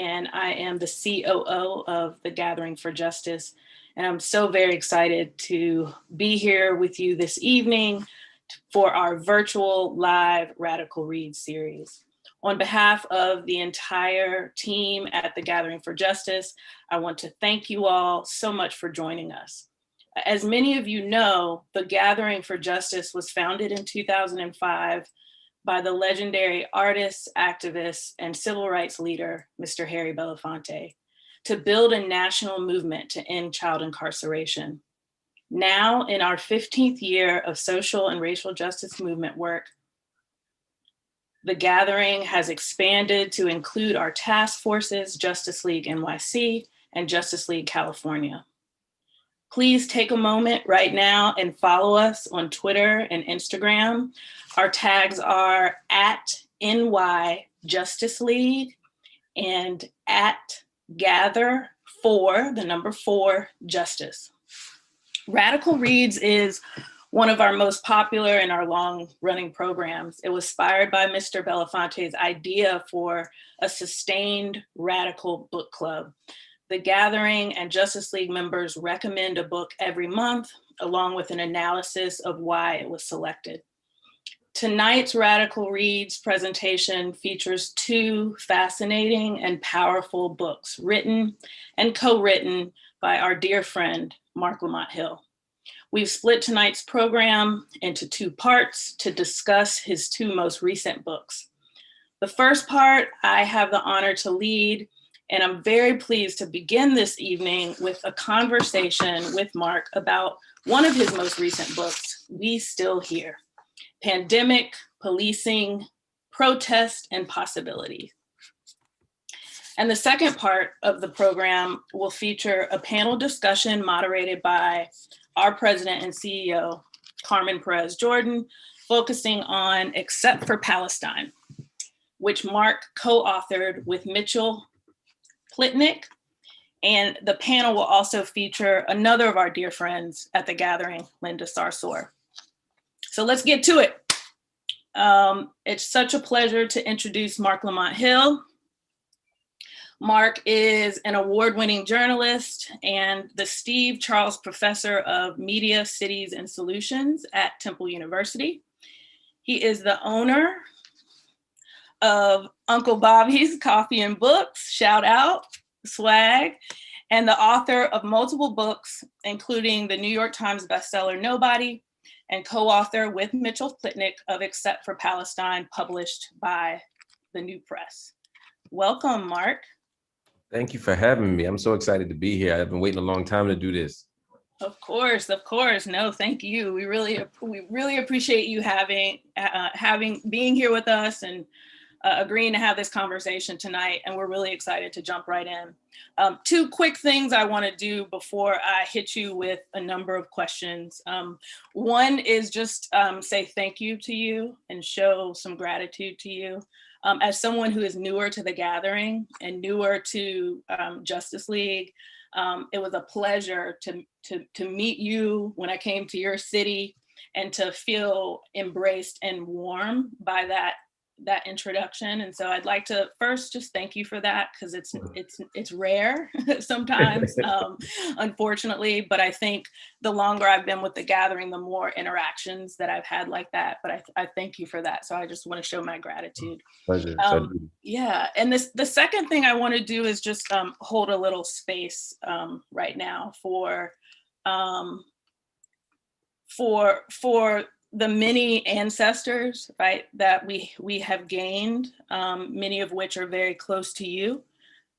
and I am the COO of the Gathering for Justice. And I'm so very excited to be here with you this evening for our virtual live Radical Readz series. On behalf of the entire team at the Gathering for Justice, I want to thank you all so much for joining us. As many of you know, the Gathering for Justice was founded in 2005 by the legendary artist, activist, and civil rights leader, Mr. Harry Belafonte, to build a national movement to end child incarceration. Now, in our 15th year of social and racial justice movement work, the Gathering has expanded to include our task forces, Justice League NYC and Justice League California. Please take a moment right now and follow us on Twitter and Instagram. Our tags are at NY Justice League and at Gather for, the number 4, Justice. Radical Readz is one of our most popular in our long-running programs. It was inspired by Mr. Belafonte's idea for a sustained radical book club. The Gathering and Justice League members recommend a book every month, along with an analysis of why it was selected. Tonight's Radical Readz presentation features 2 fascinating and powerful books written and co-written by our dear friend, Marc Lamont Hill. We've split tonight's program into 2 parts to discuss his 2 most recent books. The first part I have the honor to lead, and I'm very pleased to begin this evening with a conversation with Marc about one of his most recent books, We Still Here: Pandemic, Policing, Protest, and Possibility. And the second part of the program will feature a panel discussion moderated by our president and CEO, Carmen Perez Jordan, focusing on Except for Palestine, which Marc co-authored with Mitchell Plitnick. And the panel will also feature another of our dear friends at the Gathering, Linda Sarsour. So let's get to it. It's such a pleasure to introduce Marc Lamont Hill. Marc is an award-winning journalist and the Steve Charles Professor of Media, Cities, and Solutions at Temple University. He is the owner of Uncle Bobby's Coffee and Books, shout out, swag, and the author of multiple books, including the New York Times bestseller Nobody, and co-author with Mitchell Plitnick of Except for Palestine, published by the New Press. Welcome, Marc. Thank you for having me. I'm so excited to be here. I've been waiting a long time to do this. Of course. No, thank you. We really appreciate you being here with us and agreeing to have this conversation tonight. And we're really excited to jump right in. 2 quick things I want to do before I hit you with a number of questions. One is just say thank you to you and show some gratitude to you. As someone who is newer to the Gathering and newer to Justice League, it was a pleasure to meet you when I came to your city and to feel embraced and warm by that introduction. And so I'd like to first just thank you for that, because it's rare sometimes, unfortunately, but I think the longer I've been with the Gathering, the more interactions that I've had like that. But I thank you for that. So I just want to show my gratitude. Pleasure. Yeah. And the second thing I want to do is just hold a little space right now for the many ancestors, right, that we have gained, many of which are very close to you.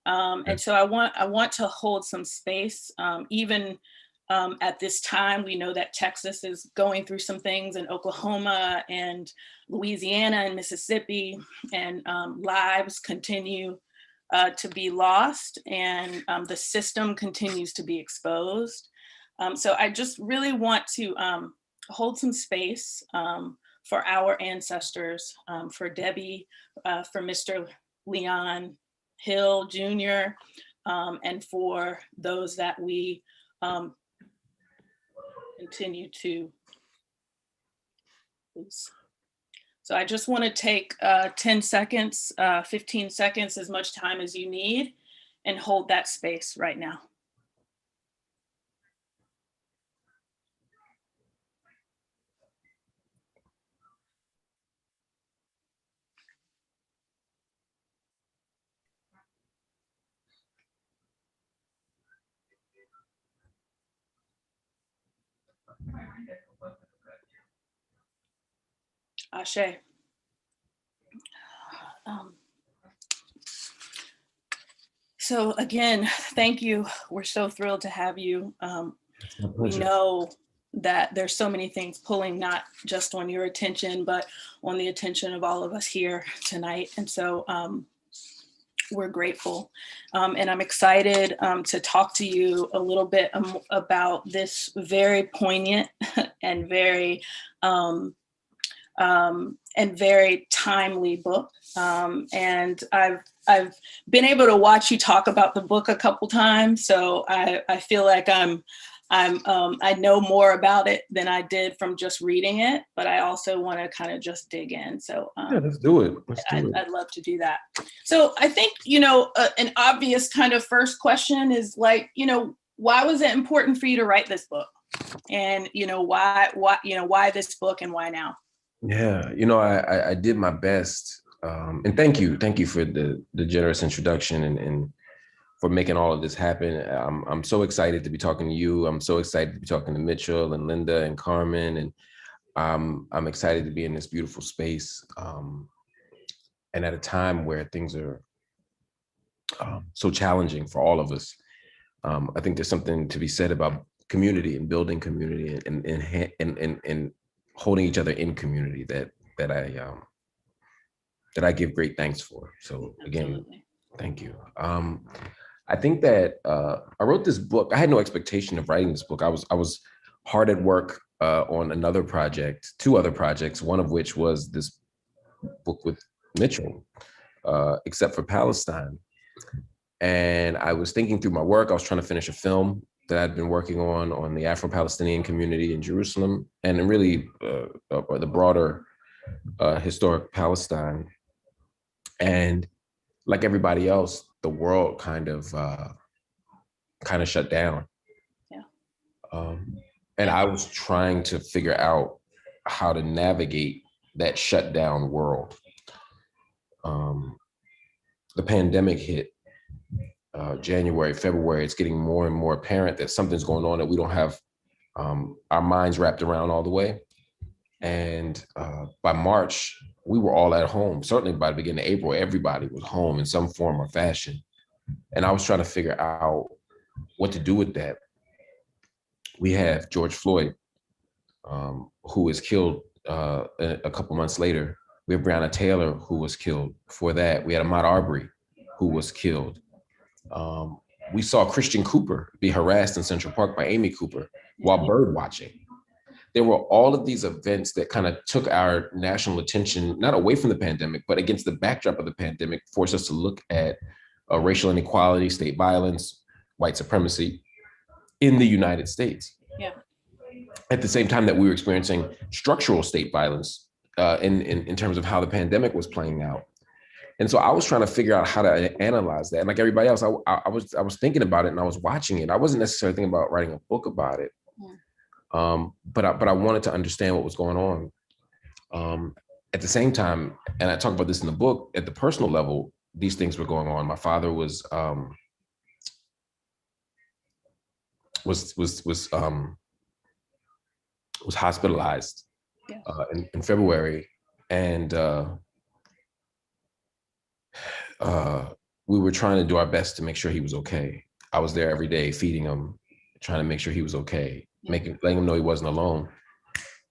And so I want to hold some space, even at this time. We know that Texas is going through some things, and Oklahoma and Louisiana and Mississippi, and lives continue to be lost, and the system continues to be exposed. So I just really want to hold some space for our ancestors, for Debbie, for Mr. Leon Hill Jr., and for those that we continue to lose. So I just want to take 10 seconds, 15 seconds, as much time as you need, and hold that space right now. Ashe. So again, thank you. We're so thrilled to have you. We know that there's so many things pulling not just on your attention, but on the attention of all of us here tonight. And so we're grateful. And I'm excited to talk to you a little bit about this very poignant and very timely book. And I've been able to watch you talk about the book a couple times, so I feel like I know more about it than I did from just reading it, but I also want to kind of just dig in. So yeah, let's do it. I'd love to do that. So I think, an obvious kind of first question is like, why was it important for you to write this book? And, why this book and why now? Yeah, I did my best. And thank you for the generous introduction and for making all of this happen. I'm so excited to be talking to you. I'm so excited to be talking to Mitchell and Linda and Carmen, and I'm excited to be in this beautiful space. And at a time where things are so challenging for all of us, I think there's something to be said about community and building community and holding each other in community that I give great thanks for. So again, absolutely. Thank you. I think that I wrote this book. I had no expectation of writing this book. I was hard at work on another project, two other projects, one of which was this book with Mitchell, Except for Palestine. And I was thinking through my work. I was trying to finish a film that I'd been working on the Afro-Palestinian community in Jerusalem, and really the broader historic Palestine. And like everybody else, the world kind of shut down. Yeah. And I was trying to figure out how to navigate that shut down world. The pandemic hit January, February. It's getting more and more apparent that something's going on that we don't have our minds wrapped around all the way. And by March, we were all at home. Certainly by the beginning of April, everybody was home in some form or fashion. And I was trying to figure out what to do with that. We have George Floyd, who was killed a couple months later. We have Breonna Taylor, who was killed. Before that, we had Ahmaud Arbery, who was killed. We saw Christian Cooper be harassed in Central Park by Amy Cooper while bird watching. There were all of these events that kind of took our national attention, not away from the pandemic, but against the backdrop of the pandemic, forced us to look at racial inequality, state violence, white supremacy in the United States. Yeah. At the same time that we were experiencing structural state violence in terms of how the pandemic was playing out. And so I was trying to figure out how to analyze that. And like everybody else, I was thinking about it and I was watching it. I wasn't necessarily thinking about writing a book about it. Yeah. But I wanted to understand what was going on. At the same time, and I talk about this in the book, at the personal level, these things were going on. My father was hospitalized. Yeah. In February, and we were trying to do our best to make sure he was okay. I was there every day feeding him, trying to make sure he was okay, letting him know he wasn't alone.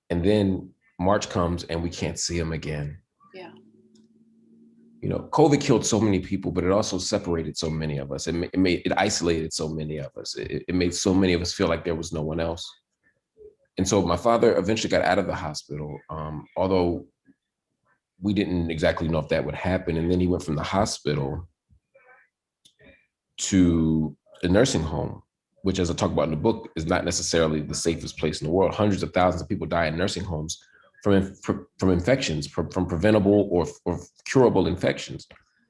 And then March comes and we can't see him again. Yeah. COVID killed so many people, but it also separated so many of us. It isolated so many of us. It made so many of us feel like there was no one else. And so my father eventually got out of the hospital, although we didn't exactly know if that would happen. And then he went from the hospital to the nursing home, which, as I talk about in the book, is not necessarily the safest place in the world. Hundreds of thousands of people die in nursing homes from infections, from preventable or curable infections.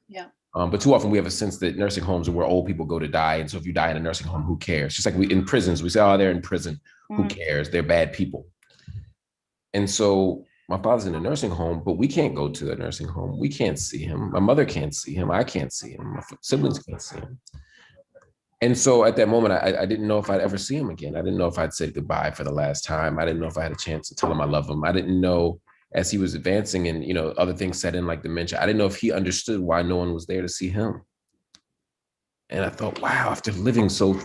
Yeah. But too often we have a sense that nursing homes are where old people go to die. And so if you die in a nursing home, who cares? Just like we in prisons, we say, oh, they're in prison. Who cares? They're bad people. And so my father's in a nursing home, but we can't go to the nursing home. We can't see him. My mother can't see him. I can't see him. My siblings can't see him. And so at that moment, I didn't know if I'd ever see him again. I didn't know if I'd said goodbye for the last time. I didn't know if I had a chance to tell him I love him. I didn't know, as he was advancing and, other things set in like dementia, I didn't know if he understood why no one was there to see him. And I thought, wow, after living so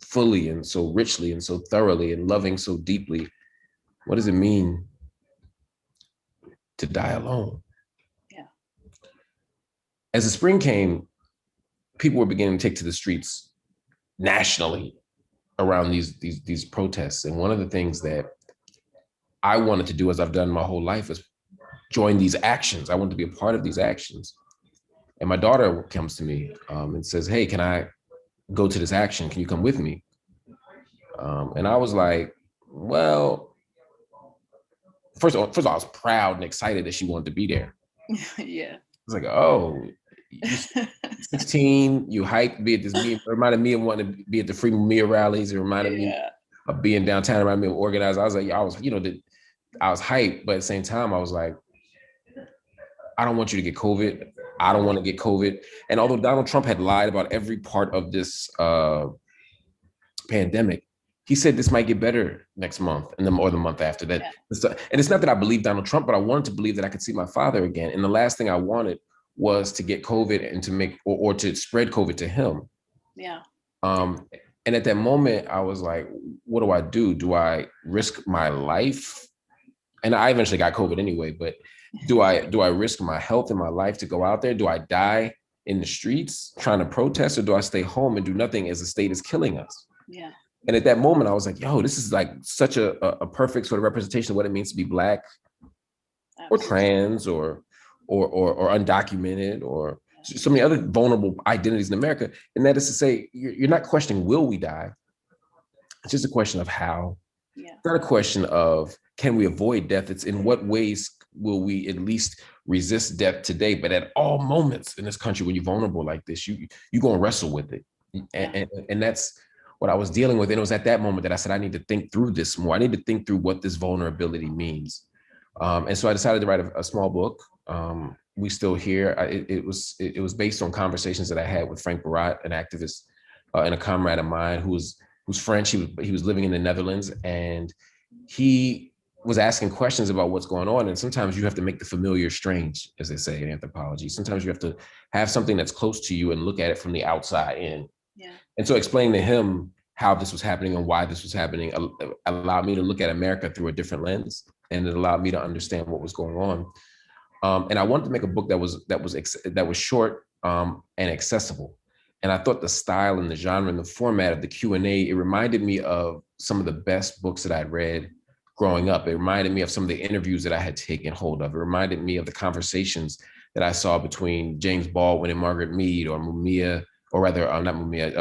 fully and so richly and so thoroughly and loving so deeply, what does it mean to die alone? Yeah. As the spring came, people were beginning to take to the streets nationally around these protests. And one of the things that I wanted to do, as I've done my whole life, is join these actions. I wanted to be a part of these actions. And my daughter comes to me and says, hey, can I go to this action? Can you come with me? And I was like, well, first of all, I was proud and excited that she wanted to be there. Yeah. I was like, oh, you're 16, you hyped, be at this meeting. It reminded me of wanting to be at the Free Mumia rallies. It reminded me of being downtown. It reminded me of organizing. I was like, I was hyped, but at the same time, I was like, I don't want you to get COVID. I don't want to get COVID. And although Donald Trump had lied about every part of this pandemic, he said this might get better next month or the month after that. Yeah. And it's not that I believe Donald Trump, but I wanted to believe that I could see my father again. And the last thing I wanted was to get COVID and to make or to spread COVID to him. Yeah. And at that moment, I was like, what do I do? Do I risk my life? And I eventually got COVID anyway, but do I risk my health and my life to go out there? Do I die in the streets trying to protest, or do I stay home and do nothing as the state is killing us? Yeah. And at that moment, I was like, yo, this is like such a perfect sort of representation of what it means to be Black. Absolutely. Or trans or undocumented or so many other vulnerable identities in America. And that is to say, you're not questioning, will we die? It's just a question of how. Yeah. It's not a question of, can we avoid death? It's in what ways will we at least resist death today? But at all moments in this country, when you're vulnerable like this, you're going to wrestle with it. And that's what I was dealing with. And it was at that moment that I said, I need to think through this more. I need to think through what this vulnerability means. And so I decided to write a small book. We Still Here. It was based on conversations that I had with Frank Barat, an activist and a comrade of mine who's French. He was living in the Netherlands, and he was asking questions about what's going on. And sometimes you have to make the familiar strange, as they say in anthropology. Sometimes you have to have something that's close to you and look at it from the outside in. Yeah. And so explaining to him how this was happening and why this was happening allowed me to look at America through a different lens, and it allowed me to understand what was going on. And I wanted to make a book that was short and accessible. And I thought the style and the genre and the format of the Q&A, it reminded me of some of the best books that I'd read growing up. It reminded me of some of the interviews that I had taken hold of. It reminded me of the conversations that I saw between James Baldwin and Margaret Mead, or Mumia, or rather, not Mumia,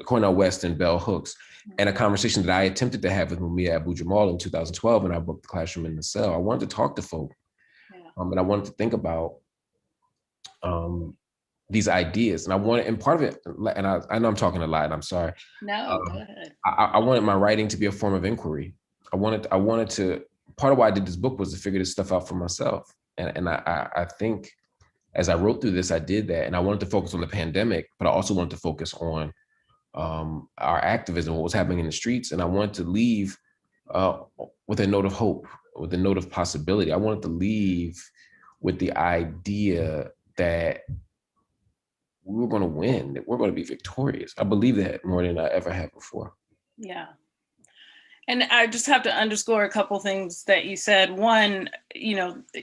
Cornel West and Bell Hooks, and a conversation that I attempted to have with Mumia Abu-Jamal in 2012 in our book, The Classroom in the Cell. I wanted to talk to folk, and I wanted to think about these ideas, and part of it, and I know I'm talking a lot, and I'm sorry. No, go ahead. I wanted my writing to be a form of inquiry. I wanted to, part of why I did this book was to figure this stuff out for myself. And I think as I wrote through this, I did that. And I wanted to focus on the pandemic, but I also wanted to focus on our activism, what was happening in the streets. And I wanted to leave with a note of hope, with a note of possibility. I wanted to leave with the idea that we were going to win, that we're going to be victorious. I believe that more than I ever have before. Yeah. And I just have to underscore a couple things that you said. One,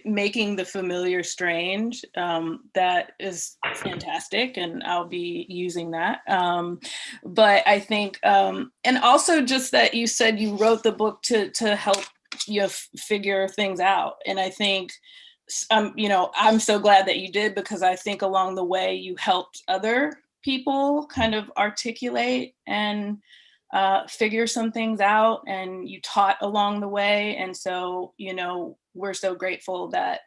making the familiar strange, that is fantastic, and I'll be using that. But I think, and also just that you said you wrote the book to help you figure things out. And I think, I'm so glad that you did, because I think along the way you helped other people kind of articulate and figure some things out, and you taught along the way. And so, we're so grateful that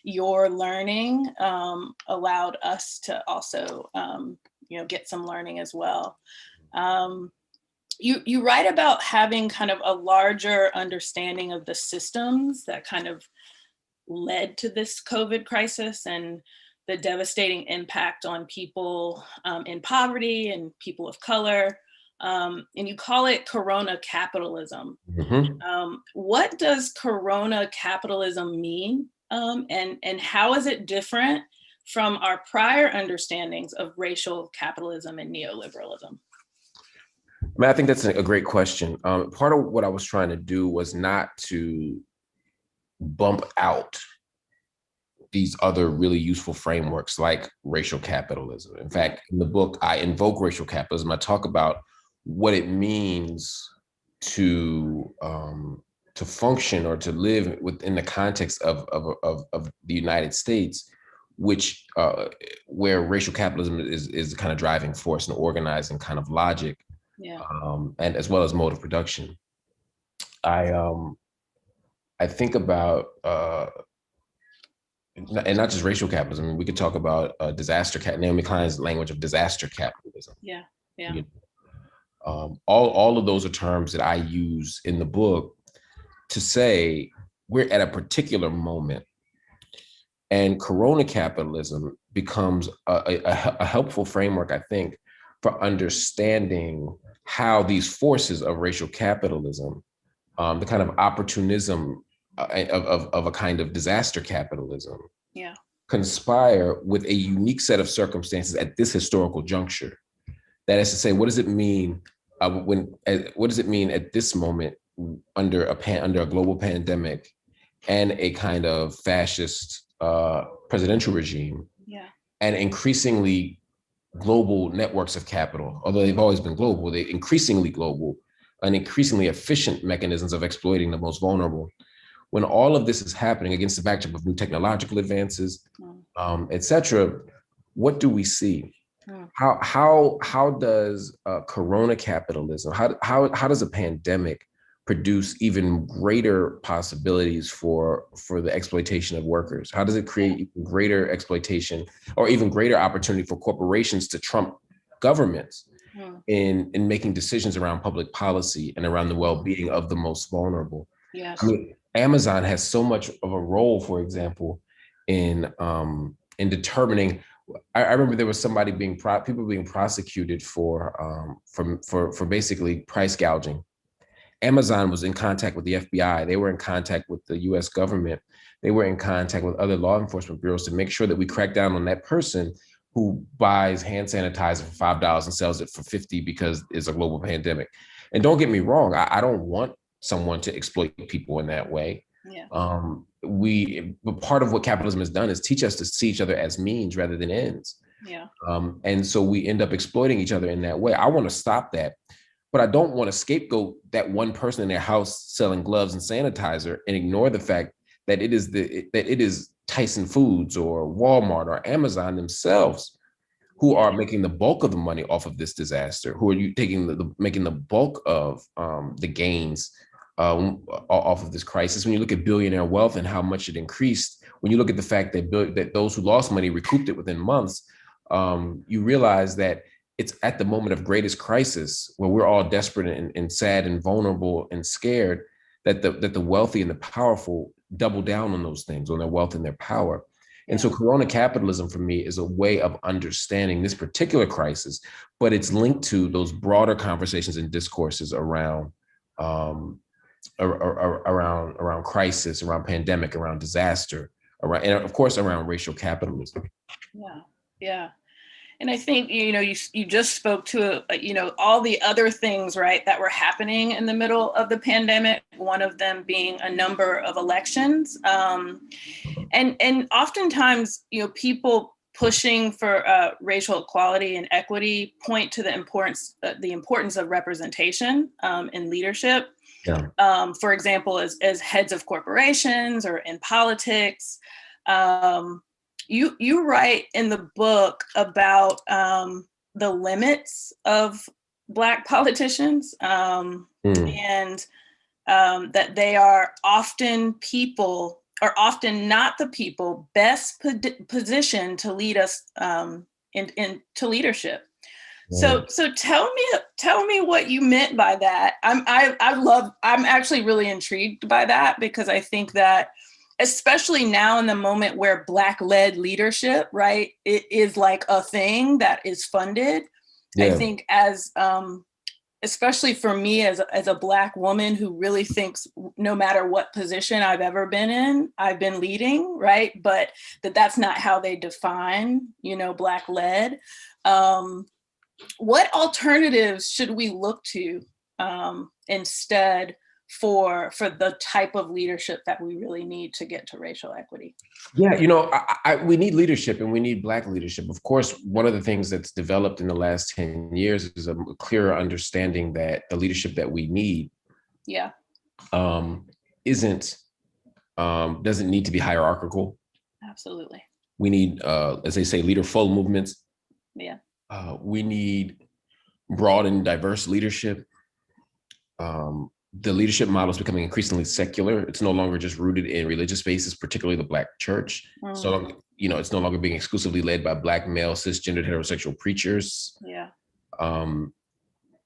your learning allowed us to also, get some learning as well. You write about having kind of a larger understanding of the systems that kind of led to this COVID crisis and the devastating impact on people in poverty and people of color. And you call it Corona capitalism. What does Corona capitalism mean? And how is it different from our prior understandings of racial capitalism and neoliberalism? I think that's a great question. Part of what I was trying to do was not to bump out these other really useful frameworks like racial capitalism. In fact, in the book, I invoke racial capitalism. I talk about what it means to function or to live within the context of the United States, which where racial capitalism is the kind of driving force and organizing kind of logic, and as well as mode of production. I think about and not just racial capitalism. I mean, we could talk about Naomi Klein's language of disaster capitalism. All of those are terms that I use in the book to say we're at a particular moment, and Corona capitalism becomes a helpful framework, I think, for understanding how these forces of racial capitalism, the kind of opportunism of a kind of disaster capitalism, conspire with a unique set of circumstances at this historical juncture. That is to say, what does it mean what does it mean at this moment under a global pandemic and a kind of fascist presidential regime, and increasingly global networks of capital? Although they've always been global, they're increasingly global and increasingly efficient mechanisms of exploiting the most vulnerable. When all of this is happening against the backdrop of new technological advances, et cetera, what do we see? How does Corona capitalism, how does a pandemic produce even greater possibilities for the exploitation of workers? How does it create even greater exploitation or even greater opportunity for corporations to trump governments in making decisions around public policy and around the well-being of the most vulnerable? I mean, Amazon has so much of a role, for example, in determining. I remember there was somebody people being prosecuted for basically price gouging. Amazon was in contact with the FBI. They were in contact with the U.S. government. They were in contact with other law enforcement bureaus to make sure that we crack down on that person who buys hand sanitizer for $5 and sells it for $50 because it's a global pandemic. And don't get me wrong, I don't want someone to exploit people in that way. But part of what capitalism has done is teach us to see each other as means rather than ends. And so we end up exploiting each other in that way. I want to stop that, but I don't want to scapegoat that one person in their house selling gloves and sanitizer and ignore the fact that it is Tyson Foods or Walmart or Amazon themselves who are making the bulk of the money off of this disaster, who are making the bulk of the gains off of this crisis. When you look at billionaire wealth and how much it increased, when you look at the fact that those who lost money recouped it within months, you realize that it's at the moment of greatest crisis where we're all desperate and sad and vulnerable and scared that the wealthy and the powerful double down on those things, on their wealth and their power. And so Corona capitalism for me is a way of understanding this particular crisis, but it's linked to those broader conversations and discourses around crisis, around pandemic, around disaster, and of course around racial capitalism. And I think, you just spoke to, all the other things, right, that were happening in the middle of the pandemic, one of them being a number of elections. And oftentimes, people pushing for racial equality and equity point to the importance of representation in leadership. For example, as heads of corporations or in politics. You write in the book about the limits of Black politicians, Mm. and that they are often people, or often not the people best positioned to lead us into leadership. Right. So tell me what you meant by that. I'm actually really intrigued by that, because I think that, especially now in the moment where Black-led leadership, right, it is like a thing that is funded. I Yeah. think as especially for me as a Black woman who really thinks no matter what position I've ever been in, I've been leading, right? But that's not how they define, Black-led. What alternatives should we look to instead for the type of leadership that we really need to get to racial equity? Yeah, we need leadership, and we need Black leadership. Of course, one of the things that's developed in the last 10 years is a clearer understanding that the leadership that we need Yeah. Isn't doesn't need to be hierarchical. Absolutely. We need, as they say, leaderful movements. Yeah. We need broad and diverse leadership. The leadership model is becoming increasingly secular. It's no longer just rooted in religious spaces, particularly the Black church. So, it's no longer being exclusively led by Black male cisgendered heterosexual preachers. Yeah.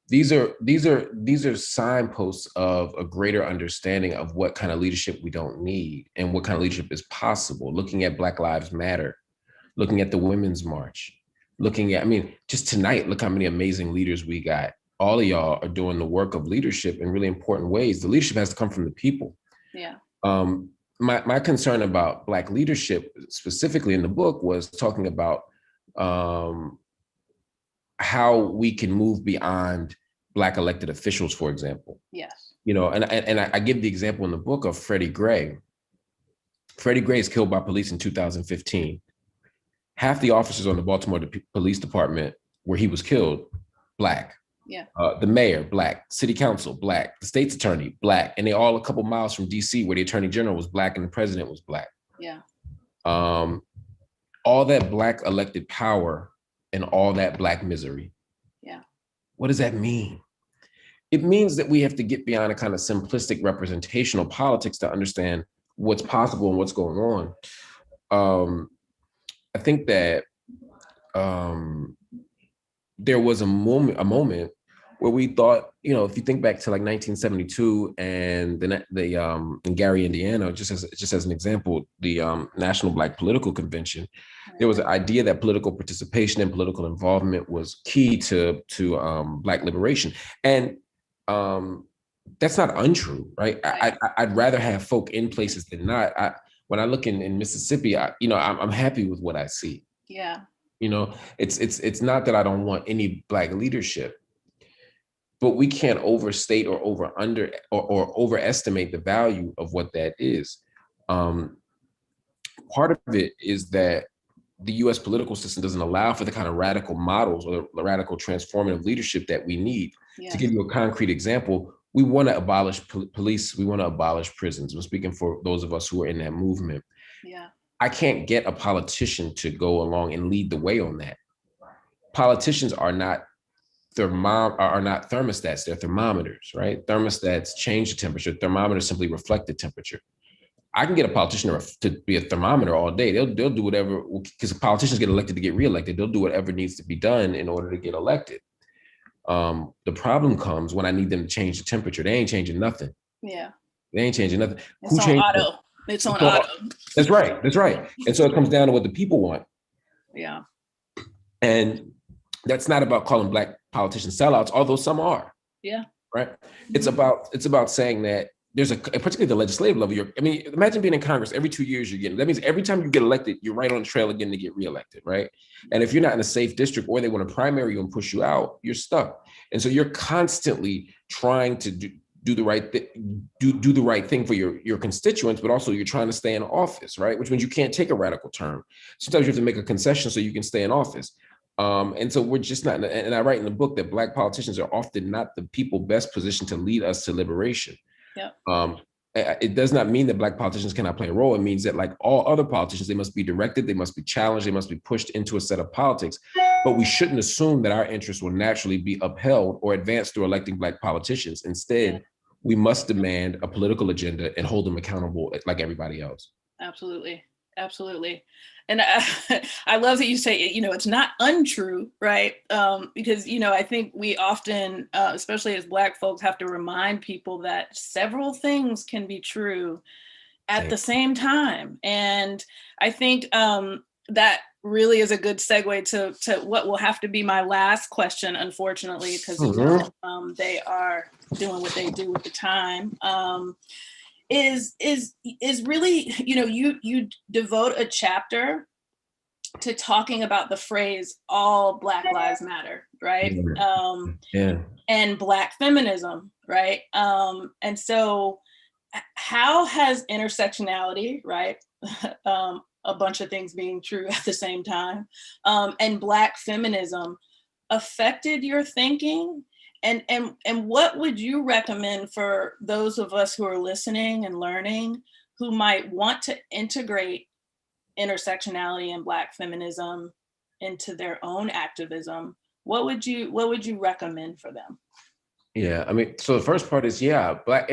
These are signposts of a greater understanding of what kind of leadership we don't need and what kind of leadership is possible. Looking at Black Lives Matter, looking at the Women's March, looking at, just tonight, look how many amazing leaders we got. All of y'all are doing the work of leadership in really important ways. The leadership has to come from the people. Yeah. My concern about Black leadership, specifically in the book, was talking about how we can move beyond Black elected officials, for example. Yes. And I give the example in the book of Freddie Gray. Freddie Gray is killed by police in 2015. Half the officers on the Baltimore Police Department where he was killed, Black. Yeah. The mayor, Black. City council, Black. The state's attorney, Black. And they all a couple miles from DC, where the attorney general was Black and the president was Black. Yeah. All that Black elected power and all that Black misery. Yeah. What does that mean? It means that we have to get beyond a kind of simplistic representational politics to understand what's possible and what's going on. I think that there was a moment where we thought, if you think back to like 1972 and in Gary, Indiana, just as an example, the National Black Political Convention, there was an idea that political participation and political involvement was key to Black liberation, and that's not untrue, right? I'd rather have folk in places than not. When I look in Mississippi, I'm happy with what I see. Yeah. It's not that I don't want any Black leadership, but we can't overstate or overestimate the value of what that is. Part of it is that the U.S. political system doesn't allow for the kind of radical models or the radical transformative leadership that we need. Yeah. To give you a concrete example, we want to abolish police. We want to abolish prisons. I'm speaking for those of us who are in that movement. Yeah. I can't get a politician to go along and lead the way on that. Politicians are not thermostats, they're thermometers, right? Thermostats change the temperature. Thermometers simply reflect the temperature. I can get a politician to be a thermometer all day. They'll do whatever, because politicians get elected to get reelected. They'll do whatever needs to be done in order to get elected. The problem comes when I need them to change the temperature. They ain't changing nothing. Yeah. They ain't changing nothing. It's on auto. It's on auto. That's right. That's right. And so it comes down to what the people want. Yeah. And that's not about calling Black politicians sellouts, although some are. Yeah. Right. Mm-hmm. It's about saying that there's particularly at the legislative level. Imagine being in Congress every 2 years that means every time you get elected, you're right on the trail again to get reelected, right? And if you're not in a safe district or they want to primary you and push you out, you're stuck. And so you're constantly trying to do the right thing for your constituents, but also you're trying to stay in office, right? Which means you can't take a radical turn. Sometimes you have to make a concession so you can stay in office. And so we're just not, and I write in the book that Black politicians are often not the people best positioned to lead us to liberation. Yep. it does not mean that Black politicians cannot play a role. It means that, like all other politicians, they must be directed, they must be challenged, they must be pushed into a set of politics. But we shouldn't assume that our interests will naturally be upheld or advanced through electing Black politicians. Instead, we must demand a political agenda and hold them accountable like everybody else. Absolutely. Absolutely. And I love that you say, it's not untrue, right? Because, I think we often, especially as Black folks, have to remind people that several things can be true at the same time. And I think that really is a good segue to what will have to be my last question, unfortunately, because they are doing what they do with the time. Is really, you devote a chapter to talking about the phrase all Black lives matter, right? And Black feminism, right? And so how has intersectionality, right? A bunch of things being true at the same time, and Black feminism affected your thinking? And what would you recommend for those of us who are listening and learning who might want to integrate intersectionality and Black feminism into their own activism? What would you recommend for them? Yeah, I mean, so the first part is, Black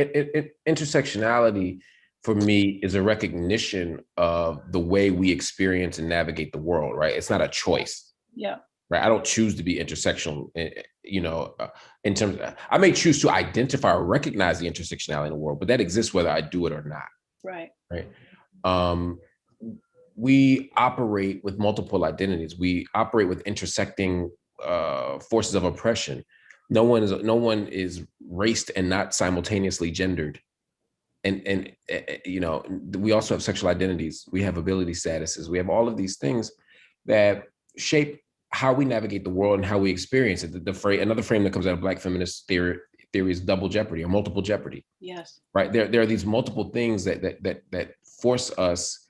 intersectionality for me is a recognition of the way we experience and navigate the world, right? It's not a choice. Yeah. Right. I don't choose to be intersectional, in terms of, I may choose to identify or recognize the intersectionality in the world, but that exists whether I do it or not. Right. Right. We operate with multiple identities. We operate with intersecting forces of oppression. No one is raced and not simultaneously gendered. And we also have sexual identities. We have ability statuses. We have all of these things that shape how we navigate the world and how we experience it. Another frame that comes out of Black feminist theory is double jeopardy or multiple jeopardy. Yes. Right. There are these multiple things that force us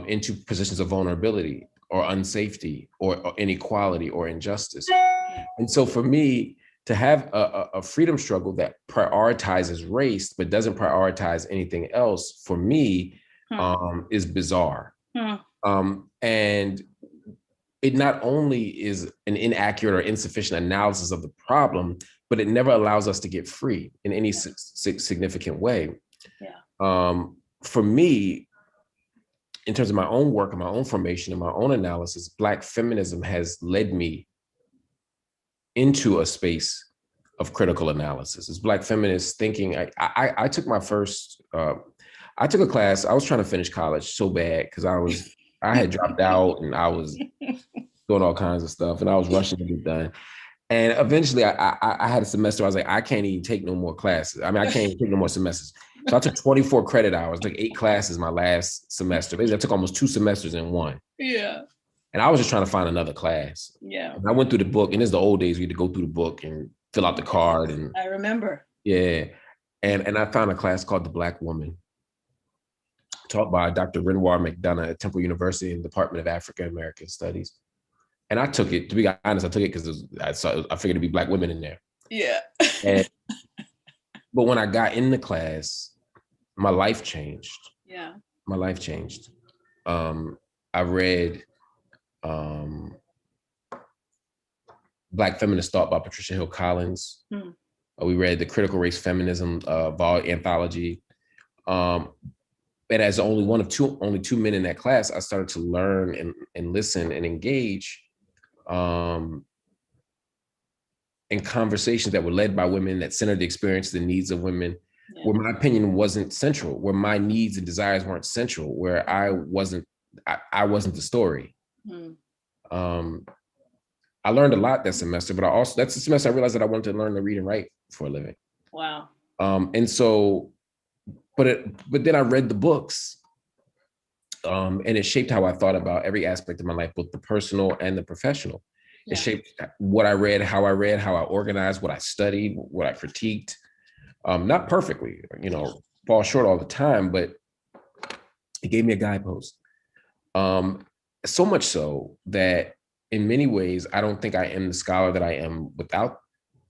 into positions of vulnerability or unsafety or inequality or injustice. And so for me, to have a freedom struggle that prioritizes race but doesn't prioritize anything else, for me, is bizarre. And it not only is an inaccurate or insufficient analysis of the problem, but it never allows us to get free in any significant way. Yeah. For me, in terms of my own work and my own formation and my own analysis, Black feminism has led me into a space of critical analysis. It's Black feminist thinking. I took my first, I took a class. I was trying to finish college so bad because I had dropped out and I was doing all kinds of stuff and I was rushing to get done. And eventually I had a semester. I was like, I can't even take no more classes. I mean, I can't even take no more semesters. So I took 24 credit hours, like 8 classes my last semester. Basically, I took almost 2 semesters in one. Yeah. And I was just trying to find another class. Yeah. And I went through the book, and it's the old days. We had to go through the book and fill out the card. And I remember. Yeah. And I found a class called The Black Woman, taught by Dr. Renoir McDonough at Temple University in the Department of African American Studies. And I took it, to be honest, I took it because I figured it'd be Black women in there. Yeah. But when I got in the class, my life changed. Yeah. My life changed. I read Black Feminist Thought by Patricia Hill Collins. We read the Critical Race Feminism anthology. And as only two men in that class, I started to learn and listen and engage in conversations that were led by women, that centered the experiences and needs of women, where my opinion wasn't central, where my needs and desires weren't central, where I wasn't the story. I learned a lot that semester, but that's the semester I realized that I wanted to learn to read and write for a living. Wow. And so, but then I read the books, and it shaped how I thought about every aspect of my life, both the personal and the professional. It shaped what I read, how I organized, what I studied, what I critiqued. Not perfectly, fall short all the time, but it gave me a guidepost. So much so that in many ways, I don't think I am the scholar that I am without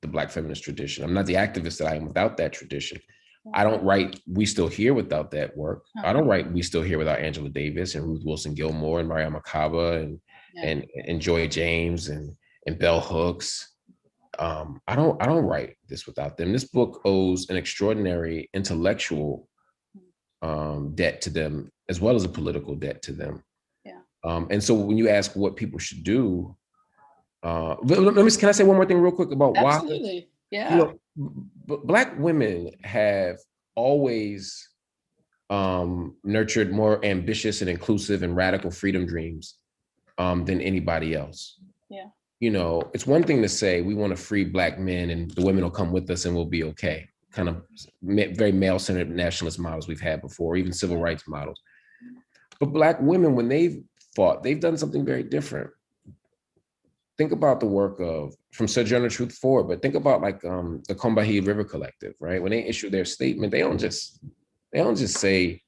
the Black feminist tradition. I'm not the activist that I am without that tradition. I don't write We Still Here without that work. I don't write We Still Here without Angela Davis and Ruth Wilson Gilmore and Mariama Kaba and Joy James and Bell Hooks. I don't write this without them. This book owes an extraordinary intellectual debt to them, as well as a political debt to them. And so when you ask what people should do, can I say one more thing real quick about why? Absolutely. Yeah. You know, Black women have always nurtured more ambitious and inclusive and radical freedom dreams than anybody else. Yeah. You know, it's one thing to say we want to free Black men and the women will come with us and we'll be okay. Kind of very male-centered nationalist models we've had before, even civil rights models. But Black women, when they've fought, they've done something very different. Think about the work from Sojourner Truth forward, but think about like the Combahee River Collective, right? When they issue their statement, they don't just say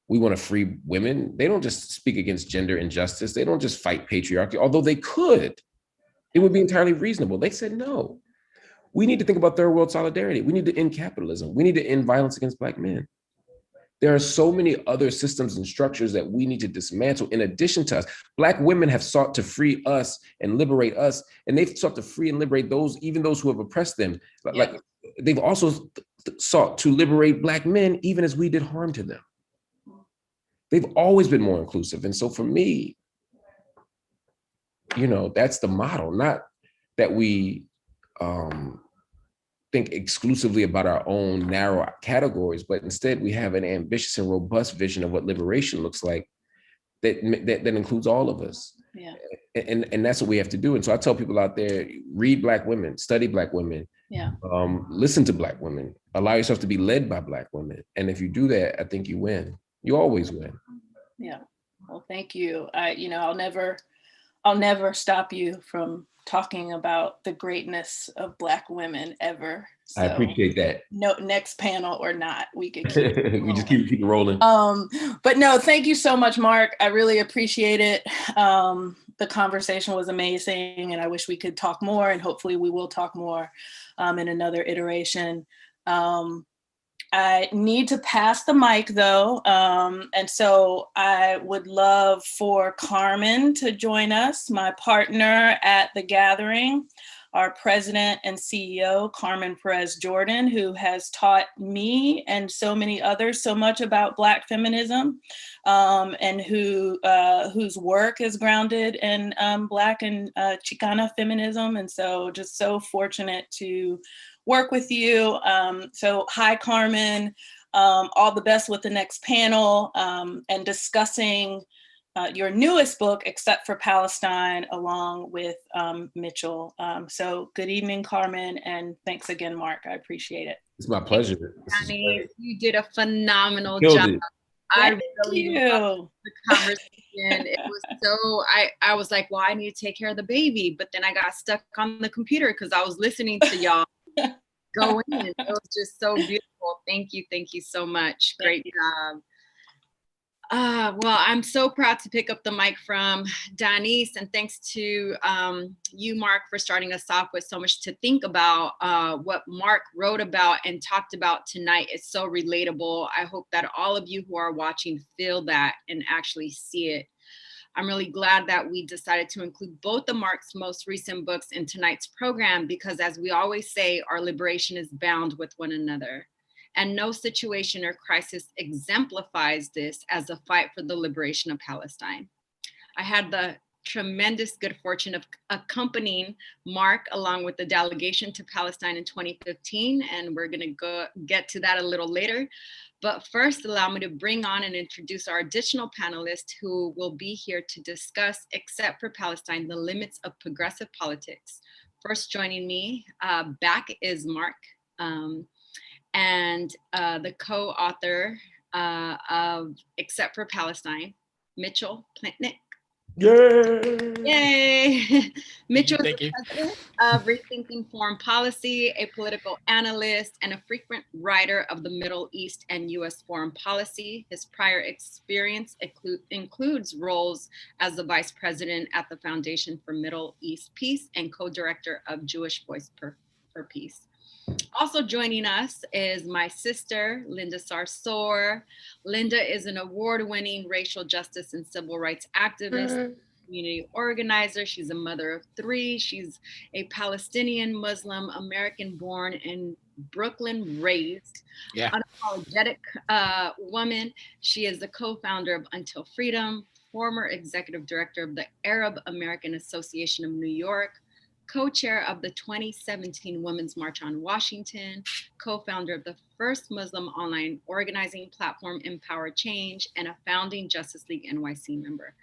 we want to free women. They don't just speak against gender injustice. They don't just fight patriarchy, although they could. It would be entirely reasonable. They said no. We need to think about third world solidarity. We need to end capitalism. We need to end violence against Black men. There are so many other systems and structures that we need to dismantle in addition to us. Black women have sought to free us and liberate us, and they've sought to free and liberate even those who have oppressed them. Like they've also sought to liberate Black men, even as we did harm to them. They've always been more inclusive. And so for me, you know, that's the model, not that we think exclusively about our own narrow categories, but instead we have an ambitious and robust vision of what liberation looks like that includes all of us. Yeah. And that's what we have to do. And so I tell people out there, read Black women, study Black women, listen to Black women, allow yourself to be led by Black women. And if you do that, I think you win. You always win. Yeah. Well, thank you. I'll never stop you from talking about the greatness of Black women ever. So, I appreciate that. No, next panel or not, we could keep we just keep rolling. But no, thank you so much, Mark. I really appreciate it. The conversation was amazing, and I wish we could talk more, and hopefully we will talk more in another iteration. I need to pass the mic though. And so I would love for Carmen to join us, my partner at the gathering, our president and CEO, Carmen Perez Jordan, who has taught me and so many others so much about Black feminism, and whose work is grounded in Black and Chicana feminism. And so just so fortunate to work with you. So hi, Carmen. All the best with the next panel and discussing your newest book, Except for Palestine, along with Mitchell. So good evening, Carmen, and thanks again, Mark. I appreciate it. It's my pleasure. Honey, you did a phenomenal job. I really loved the conversation. It was so, I was like, well, I need to take care of the baby, but then I got stuck on the computer because I was listening to y'all go in. It was just so beautiful. Thank you so much. Great job. Well, I'm so proud to pick up the mic from Denise, and thanks to you, Mark, for starting us off with so much to think about. What Mark wrote about and talked about tonight is so relatable. I hope that all of you who are watching feel that and actually see it. I'm really glad that we decided to include both of Mark's most recent books in tonight's program, because as we always say, our liberation is bound with one another. And no situation or crisis exemplifies this as a fight for the liberation of Palestine. I had the tremendous good fortune of accompanying Mark along with the delegation to Palestine in 2015, and we're gonna get to that a little later. But first, allow me to bring on and introduce our additional panelists who will be here to discuss, Except for Palestine, the limits of progressive politics. First joining me back is Mark, and the co-author of Except for Palestine, Mitchell Plitnick. Yay! Mitchell is the president of Rethinking Foreign Policy, a political analyst, and a frequent writer of the Middle East and US foreign policy. His prior experience includes roles as the vice president at the Foundation for Middle East Peace and co-director of Jewish Voice for Peace. Also joining us is my sister, Linda Sarsour. Linda is an award-winning racial justice and civil rights activist, community organizer. She's a mother of 3. She's a Palestinian Muslim American born in Brooklyn raised, unapologetic woman. She is the co-founder of Until Freedom, former executive director of the Arab American Association of New York, co-chair of the 2017 Women's March on Washington, co-founder of the first Muslim online organizing platform Empower Change, and a founding Justice League NYC member.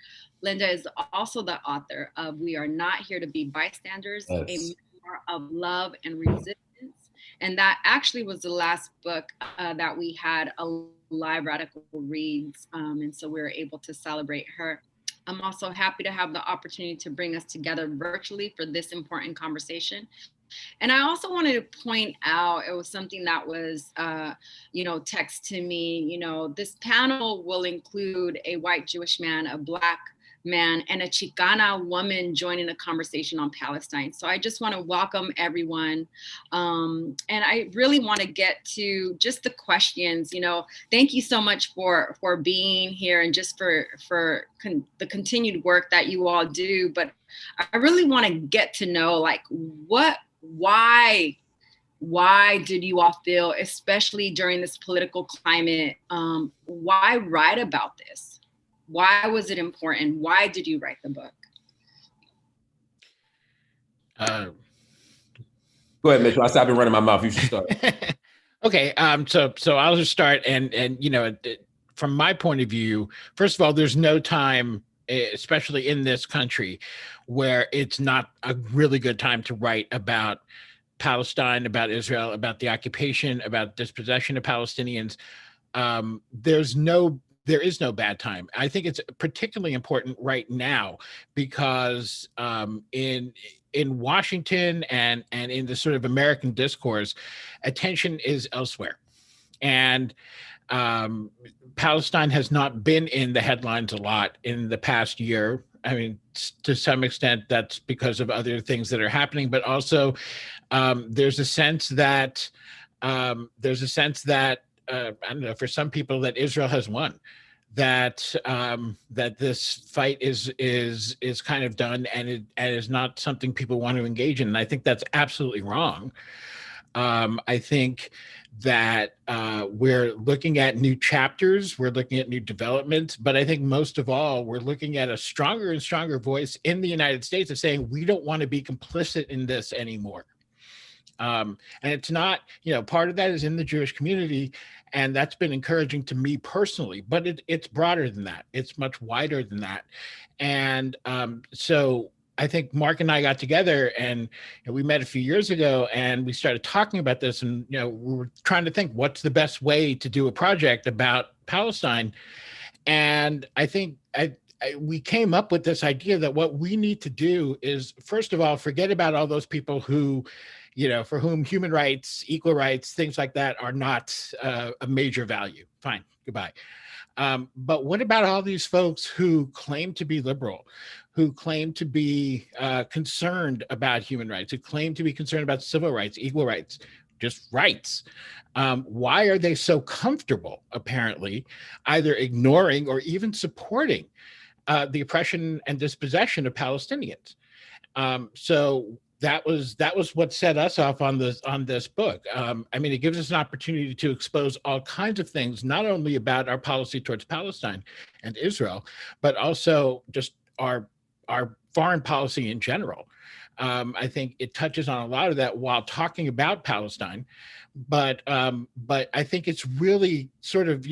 Linda is also the author of We Are Not Here to Be Bystanders, a memoir of love and resistance. And that actually was the last book that we had a live Radical Readz. And so we were able to celebrate her. I'm also happy to have the opportunity to bring us together virtually for this important conversation. And I also wanted to point out, it was something that was, text to me, this panel will include a white Jewish man, a Black man, and a Chicana woman joining the conversation on Palestine. So I just want to welcome everyone. And I really want to get to just the questions, thank you so much for being here and just for the continued work that you all do. But I really want to get to know why did you all feel, especially during this political climate, why write about this? Why was it important? Why did you write the book? Go ahead, Mitchell. I've been running my mouth. You should start. Okay. So I'll just start. And from my point of view, first of all, there's no time, especially in this country, where it's not a really good time to write about Palestine, about Israel, about the occupation, about dispossession of Palestinians. There is no bad time. I think it's particularly important right now because in Washington and in the sort of American discourse, attention is elsewhere. And Palestine has not been in the headlines a lot in the past year. I mean, to some extent, that's because of other things that are happening, but also there's a sense that I don't know, for some people, that Israel has won, that this fight is kind of done, and it is not something people want to engage in. And I think that's absolutely wrong. I think that we're looking at new chapters, we're looking at new developments, but I think most of all, we're looking at a stronger and stronger voice in the United States of saying, we don't want to be complicit in this anymore. And it's not, part of that is in the Jewish community, and that's been encouraging to me personally, but it's broader than that. It's much wider than that. And so I think Mark and I got together, and we met a few years ago, and we started talking about this, and we were trying to think what's the best way to do a project about Palestine. And I think we came up with this idea that what we need to do is, first of all, forget about all those people who, for whom human rights, equal rights, things like that are not a major value. Fine, goodbye. But what about all these folks who claim to be liberal, who claim to be concerned about human rights, who claim to be concerned about civil rights, equal rights, just rights? Why are they so comfortable, apparently, either ignoring or even supporting the oppression and dispossession of Palestinians? So that was what set us off on this book. It gives us an opportunity to expose all kinds of things, not only about our policy towards Palestine and Israel, but also just our foreign policy in general. I think it touches on a lot of that while talking about Palestine, but I think it's really sort of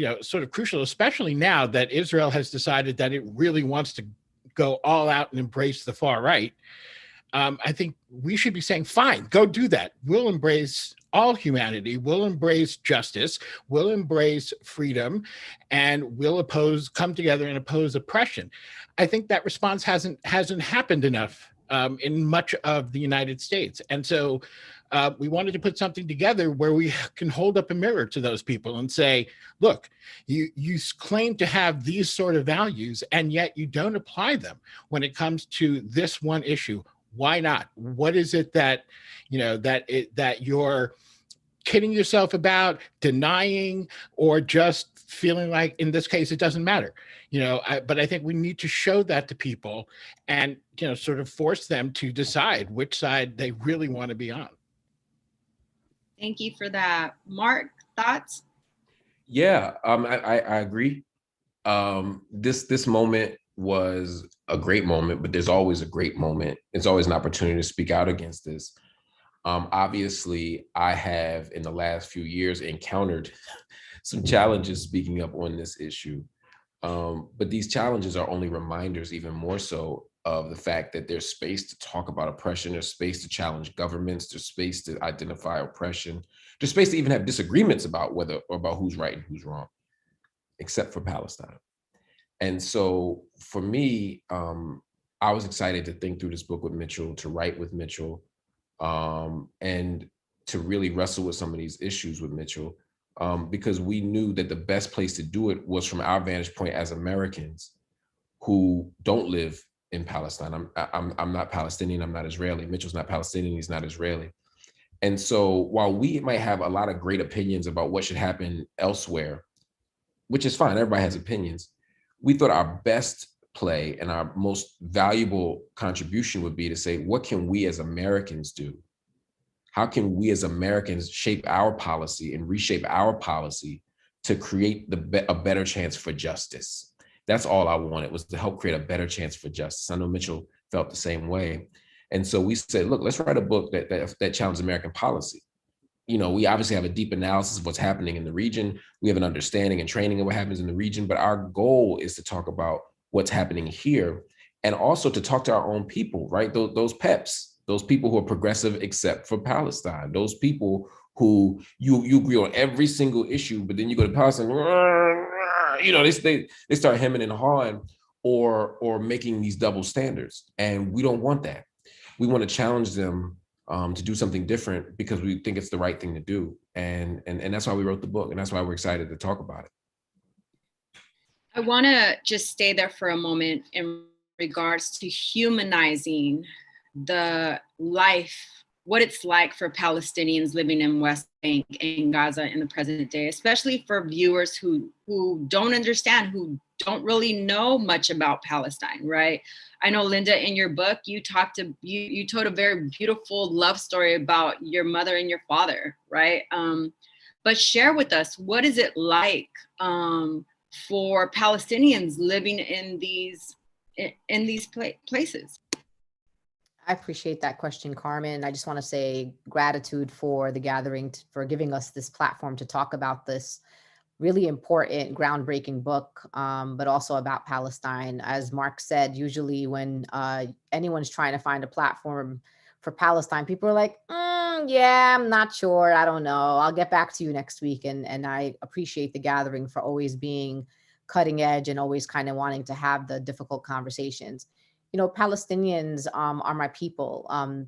crucial, especially now that Israel has decided that it really wants to go all out and embrace the far right. I think we should be saying, fine, go do that. We'll embrace all humanity. We'll embrace justice. We'll embrace freedom, and we'll come together and oppose oppression. I think that response hasn't happened enough in much of the United States. And so we wanted to put something together where we can hold up a mirror to those people and say, look, you claim to have these sort of values, and yet you don't apply them when it comes to this one issue. Why not? What is it that, that you're kidding yourself about, denying, or just feeling like, in this case, it doesn't matter. But I think we need to show that to people and, sort of force them to decide which side they really want to be on. Thank you for that. Mark, thoughts? Yeah, I agree. This moment was a great moment, but there's always a great moment. It's always an opportunity to speak out against this. Obviously, I have in the last few years encountered some challenges speaking up on this issue. But these challenges are only reminders, even more so, of the fact that there's space to talk about oppression, there's space to challenge governments, there's space to identify oppression, there's space to even have disagreements about who's right and who's wrong, except for Palestine. And so for me, I was excited to think through this book with Mitchell, to write with Mitchell, and to really wrestle with some of these issues with Mitchell, because we knew that the best place to do it was from our vantage point as Americans who don't live in Palestine. I'm not Palestinian, I'm not Israeli. Mitchell's not Palestinian, he's not Israeli. And so while we might have a lot of great opinions about what should happen elsewhere, which is fine, everybody has opinions, we thought our best play and our most valuable contribution would be to say, what can we as Americans do? How can we as Americans shape our policy and reshape our policy to create a better chance for justice? That's all I wanted, was to help create a better chance for justice. I know Mitchell felt the same way. And so we said, look, let's write a book that challenges American policy. We obviously have a deep analysis of what's happening in the region. We have an understanding and training of what happens in the region, but our goal is to talk about what's happening here, and also to talk to our own people, right? Those PEPs, those people who are progressive except for Palestine, those people who you agree on every single issue, but then you go to Palestine, they start hemming and hawing or making these double standards. And we don't want that. We want to challenge them to do something different because we think it's the right thing to do. And that's why we wrote the book. And that's why we're excited to talk about it. I want to just stay there for a moment in regards to humanizing the life, what it's like for Palestinians living in West Bank and Gaza in the present day, especially for viewers who don't understand, who don't really know much about Palestine, right? I know, Linda, in your book, you told a very beautiful love story about your mother and your father, right? But share with us, what is it like for Palestinians living in these places? I appreciate that question, Carmen. I just want to say gratitude for the gathering, for giving us this platform to talk about this really important, groundbreaking book, but also about Palestine. As Mark said, usually when anyone's trying to find a platform for Palestine, people are like, yeah, I'm not sure. I don't know. I'll get back to you next week. And I appreciate the gathering for always being cutting edge and always kind of wanting to have the difficult conversations. Palestinians are my people.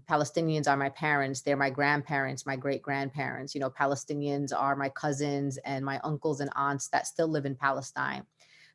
Palestinians are my parents. They're my grandparents, my great-grandparents. Palestinians are my cousins and my uncles and aunts that still live in Palestine.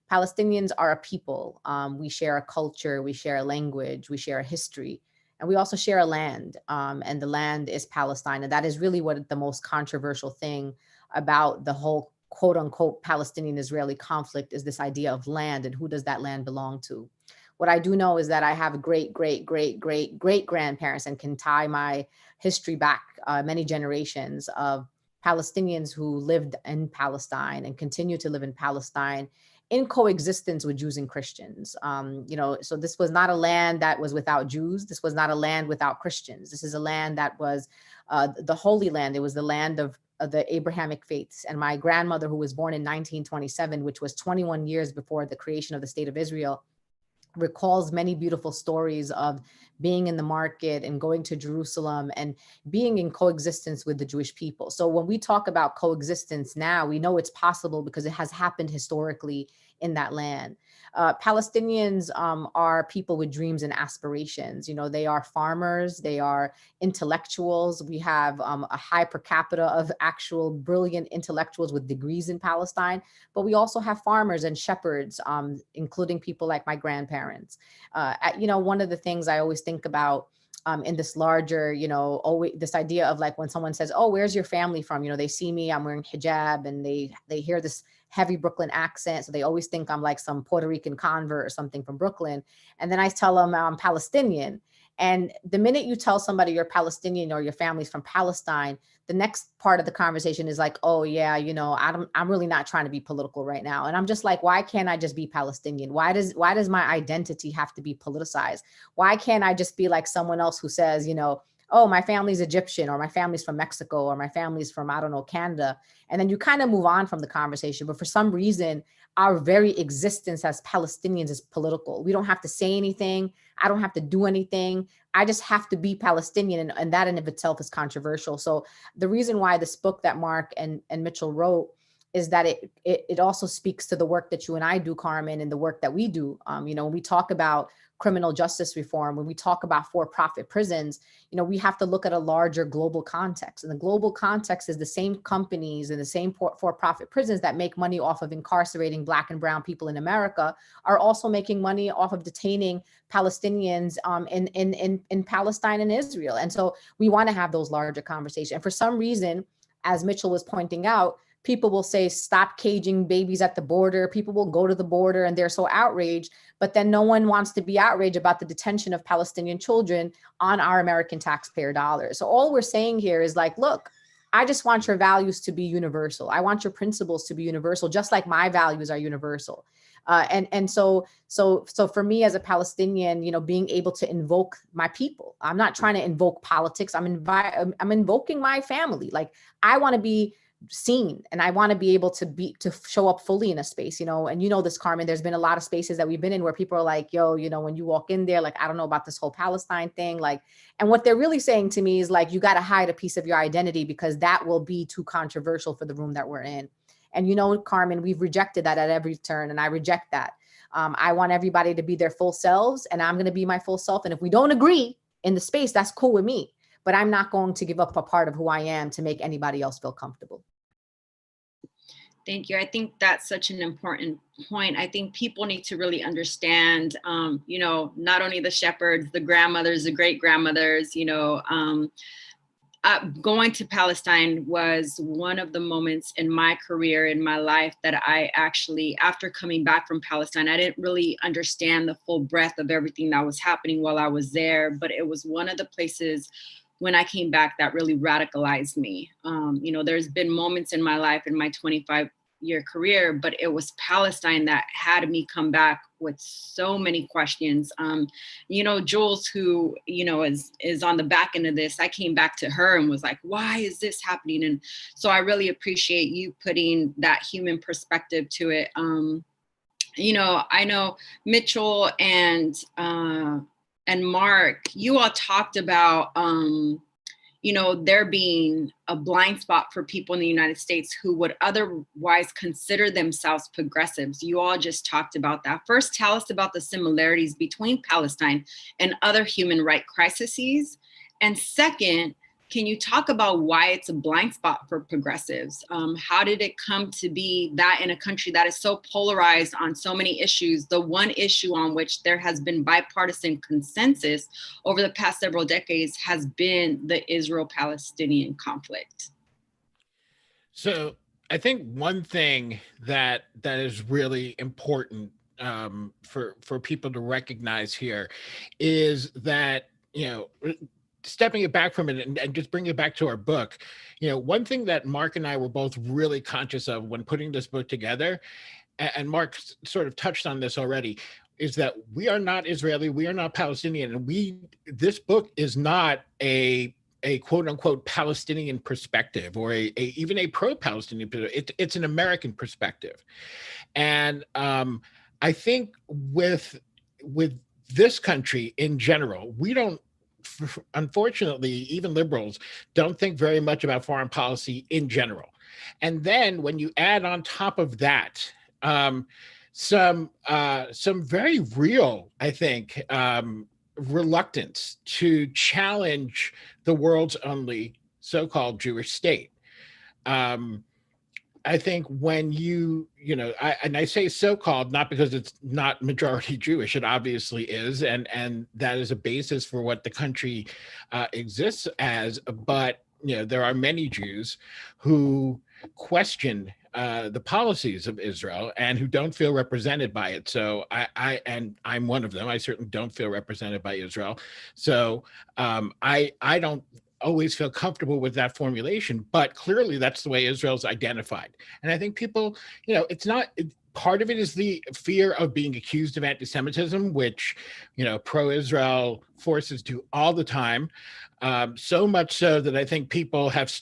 Palestinians are a people. We share a culture, we share a language, we share a history, and we also share a land. And the land is Palestine. And that is really what the most controversial thing about the whole quote unquote Palestinian-Israeli conflict is, this idea of land and who does that land belong to. What I do know is that I have great-grandparents and can tie my history back many generations of Palestinians who lived in Palestine and continue to live in Palestine in coexistence with Jews and Christians. So this was not a land that was without Jews. This was not a land without Christians. This is a land that was the Holy Land. It was the land of the Abrahamic faiths. And my grandmother, who was born in 1927, which was 21 years before the creation of the State of Israel, recalls many beautiful stories of being in the market and going to Jerusalem and being in coexistence with the Jewish people. So when we talk about coexistence now, we know it's possible because it has happened historically in that land. Palestinians are people with dreams and aspirations. They are farmers, they are intellectuals. We have a high per capita of actual brilliant intellectuals with degrees in Palestine, but we also have farmers and shepherds, including people like my grandparents. One of the things I always think about in this larger, always this idea of like when someone says, oh, where's your family from? They see me, I'm wearing hijab, and they hear this heavy Brooklyn accent. So they always think I'm like some Puerto Rican convert or something from Brooklyn. And then I tell them I'm Palestinian. And the minute you tell somebody you're Palestinian or your family's from Palestine, the next part of the conversation is like, oh yeah, I'm really not trying to be political right now. And I'm just like, why can't I just be Palestinian? Why does my identity have to be politicized? Why can't I just be like someone else who says, oh, my family's Egyptian, or my family's from Mexico, or my family's from, I don't know, Canada. And then you kind of move on from the conversation. But for some reason, our very existence as Palestinians is political. We don't have to say anything. I don't have to do anything. I just have to be Palestinian. And that in of itself is controversial. So the reason why this book that Marc and Mitchell wrote is that it also speaks to the work that you and I do, Carmen, and the work that we do. When we talk about criminal justice reform, when we talk about for-profit prisons, we have to look at a larger global context. And the global context is the same companies and the same for-profit prisons that make money off of incarcerating Black and brown people in America are also making money off of detaining Palestinians in Palestine and Israel. And so we want to have those larger conversations. And for some reason, as Mitchell was pointing out, people will say, stop caging babies at the border. People will go to the border and they're so outraged, but then no one wants to be outraged about the detention of Palestinian children on our American taxpayer dollars. So all we're saying here is like, look, I just want your values to be universal. I want your principles to be universal, just like my values are universal. So for me as a Palestinian, being able to invoke my people, I'm not trying to invoke politics. I'm invoking my family. Like I want to be seen and I want to be able to show up fully in a space, and this, Carmen, there's been a lot of spaces that we've been in where people are like, yo, when you walk in there, like, I don't know about this whole Palestine thing. Like, and what they're really saying to me is like, you got to hide a piece of your identity because that will be too controversial for the room that we're in. And Carmen, we've rejected that at every turn. And I reject that. I want everybody to be their full selves and I'm going to be my full self. And if we don't agree in the space, that's cool with me, but I'm not going to give up a part of who I am to make anybody else feel comfortable. Thank you. I think that's such an important point. I think people need to really understand, not only the shepherds, the grandmothers, the great grandmothers, going to Palestine was one of the moments in my career, in my life, that I actually, after coming back from Palestine, I didn't really understand the full breadth of everything that was happening while I was there, but it was one of the places when I came back that really radicalized me. There's been moments in my life, in my 25-year career, but it was Palestine that had me come back with so many questions. Jules, who, is on the back end of this, I came back to her and was like, why is this happening? And so I really appreciate you putting that human perspective to it. I know Mitchell and Marc, you all talked about, there being a blind spot for people in the United States who would otherwise consider themselves progressives. You all just talked about that. First, tell us about the similarities between Palestine and other human rights crises. And second, can you talk about why it's a blind spot for progressives? How did it come to be that in a country that is so polarized on so many issues, the one issue on which there has been bipartisan consensus over the past several decades has been the Israel-Palestinian conflict? So I think one thing that is really important for people to recognize here is that, stepping it back from it and just bring it back to our book, one thing that Marc and I were both really conscious of when putting this book together, and Marc sort of touched on this already, is that we are not Israeli, we are not Palestinian, and this book is not a quote unquote Palestinian perspective or even a pro-Palestinian perspective. It's an American perspective. And I think with this country in general, we don't, unfortunately, even liberals don't think very much about foreign policy in general. And then when you add on top of that, some very real, I think, reluctance to challenge the world's only so-called Jewish state. I think when I say so-called not because it's not majority Jewish, it obviously is, and that is a basis for what the country exists as. But there are many Jews who question the policies of Israel and who don't feel represented by it. So I'm one of them. I certainly don't feel represented by Israel. So I don't always feel comfortable with that formulation, but clearly that's the way Israel's identified. And I think people, it's not, part of it is the fear of being accused of anti-Semitism, which, pro-Israel forces do all the time. So much so that I think people have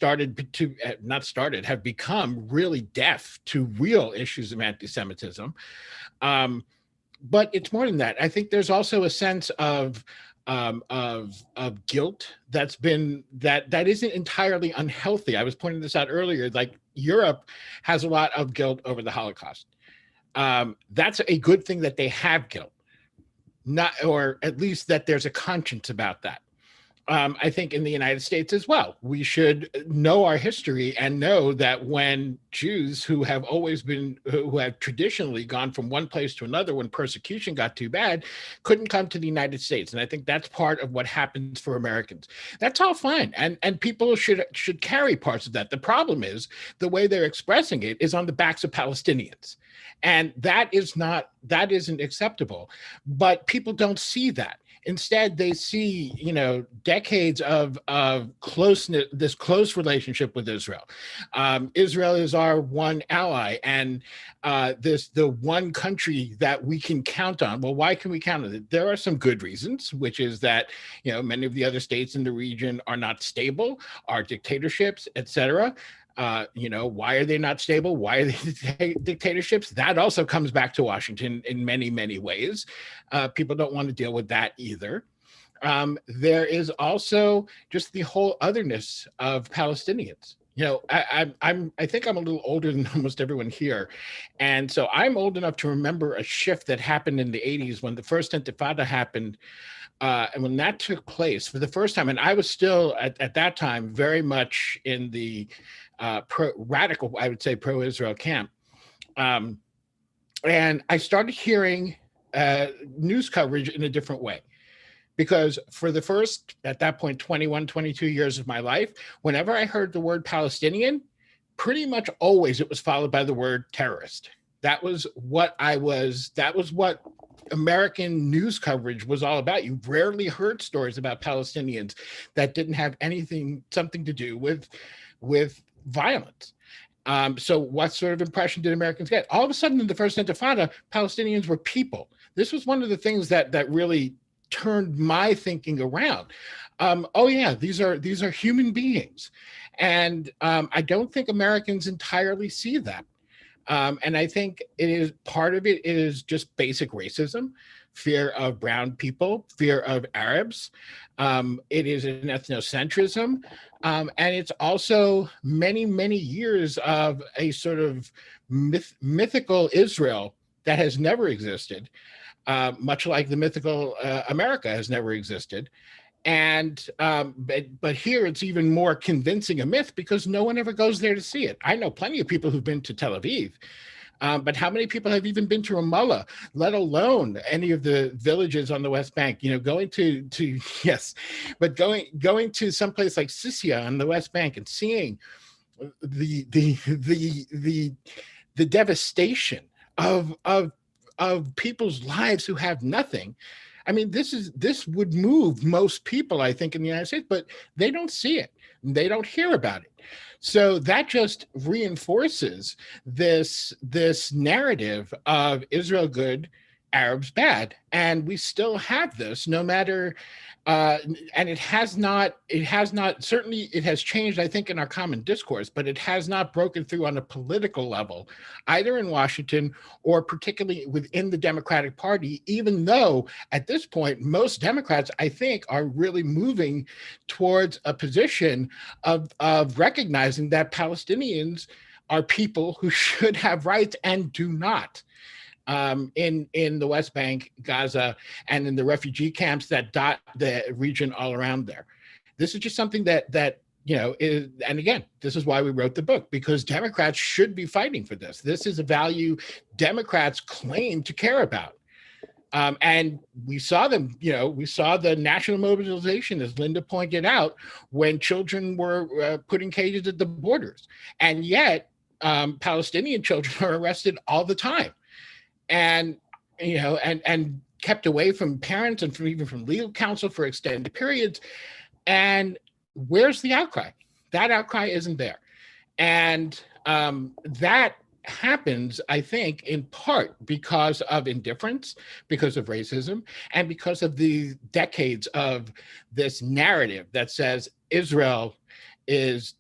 have become really deaf to real issues of anti-Semitism. But it's more than that. I think there's also a sense of guilt that isn't entirely unhealthy. I was pointing this out earlier. Like Europe has a lot of guilt over the Holocaust. That's a good thing that they have guilt, or at least that there's a conscience about that. I think in the United States as well, we should know our history and know that when Jews who have traditionally gone from one place to another when persecution got too bad, couldn't come to the United States. And I think that's part of what happens for Americans. That's all fine. And people should carry parts of that. The problem is the way they're expressing it is on the backs of Palestinians. And that isn't acceptable. But people don't see that. Instead, they see, decades of closeness, this close relationship with Israel. Israel is our one ally, and the one country that we can count on. Well, why can we count on it? There are some good reasons, which is that many of the other states in the region are not stable, are dictatorships, etc. Why are they not stable? Why are they dictatorships? That also comes back to Washington in many, many ways. People don't want to deal with that either. There is also just the whole otherness of Palestinians. I think I'm a little older than almost everyone here. And so I'm old enough to remember a shift that happened in the 80s when the first Intifada happened. And when that took place for the first time, and I was still at that time very much in the radical, I would say, pro-Israel camp. And I started hearing news coverage in a different way. Because for the first, at that point, 21, 22 years of my life, whenever I heard the word Palestinian, pretty much always it was followed by the word terrorist. That was what American news coverage was all about. You rarely heard stories about Palestinians that didn't have something to do with violence. So what sort of impression did Americans get? All of a sudden in the first Intifada, Palestinians were people. This was one of the things that really turned my thinking around. These are human beings. And I don't think Americans entirely see that. And I think part of it is just basic racism, fear of brown people, fear of Arabs. It is an ethnocentrism. And it's also many, many years of a sort of mythical Israel that has never existed, much like the mythical America has never existed. And but here it's even more convincing a myth because no one ever goes there to see it. I know plenty of people who've been to Tel Aviv, but how many people have even been to Ramallah, let alone any of the villages on the West Bank? Going to someplace like Sissia on the West Bank and seeing the devastation of people's lives who have nothing. I mean, this would move most people, I think, in the United States, but they don't see it. They don't hear about it. So that just reinforces this narrative of Israel good, Arabs bad. And we still have this no matter, and it has not, certainly it has changed, I think, in our common discourse, but it has not broken through on a political level, either in Washington or particularly within the Democratic Party, even though at this point, most Democrats, I think, are really moving towards a position of recognizing that Palestinians are people who should have rights and do not. In the West Bank, Gaza, and in the refugee camps that dot the region all around there. This is just something that and again, this is why we wrote the book, because Democrats should be fighting for this. This is a value Democrats claim to care about. And we saw them, we saw the national mobilization, as Linda pointed out, when children were put in cages at the borders. And yet, Palestinian children are arrested all the time. And, and kept away from parents and even from legal counsel for extended periods. And where's the outcry? That outcry isn't there. And that happens, I think, in part because of indifference, because of racism, and because of the decades of this narrative that says Israel is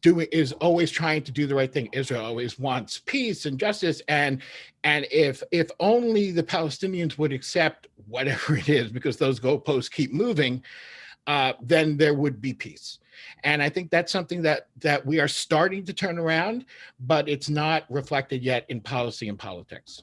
always trying to do the right thing. Israel always wants peace and justice, and if only the Palestinians would accept whatever it is, because those goalposts keep moving, then there would be peace. And I think that's something that we are starting to turn around, but it's not reflected yet in policy and politics.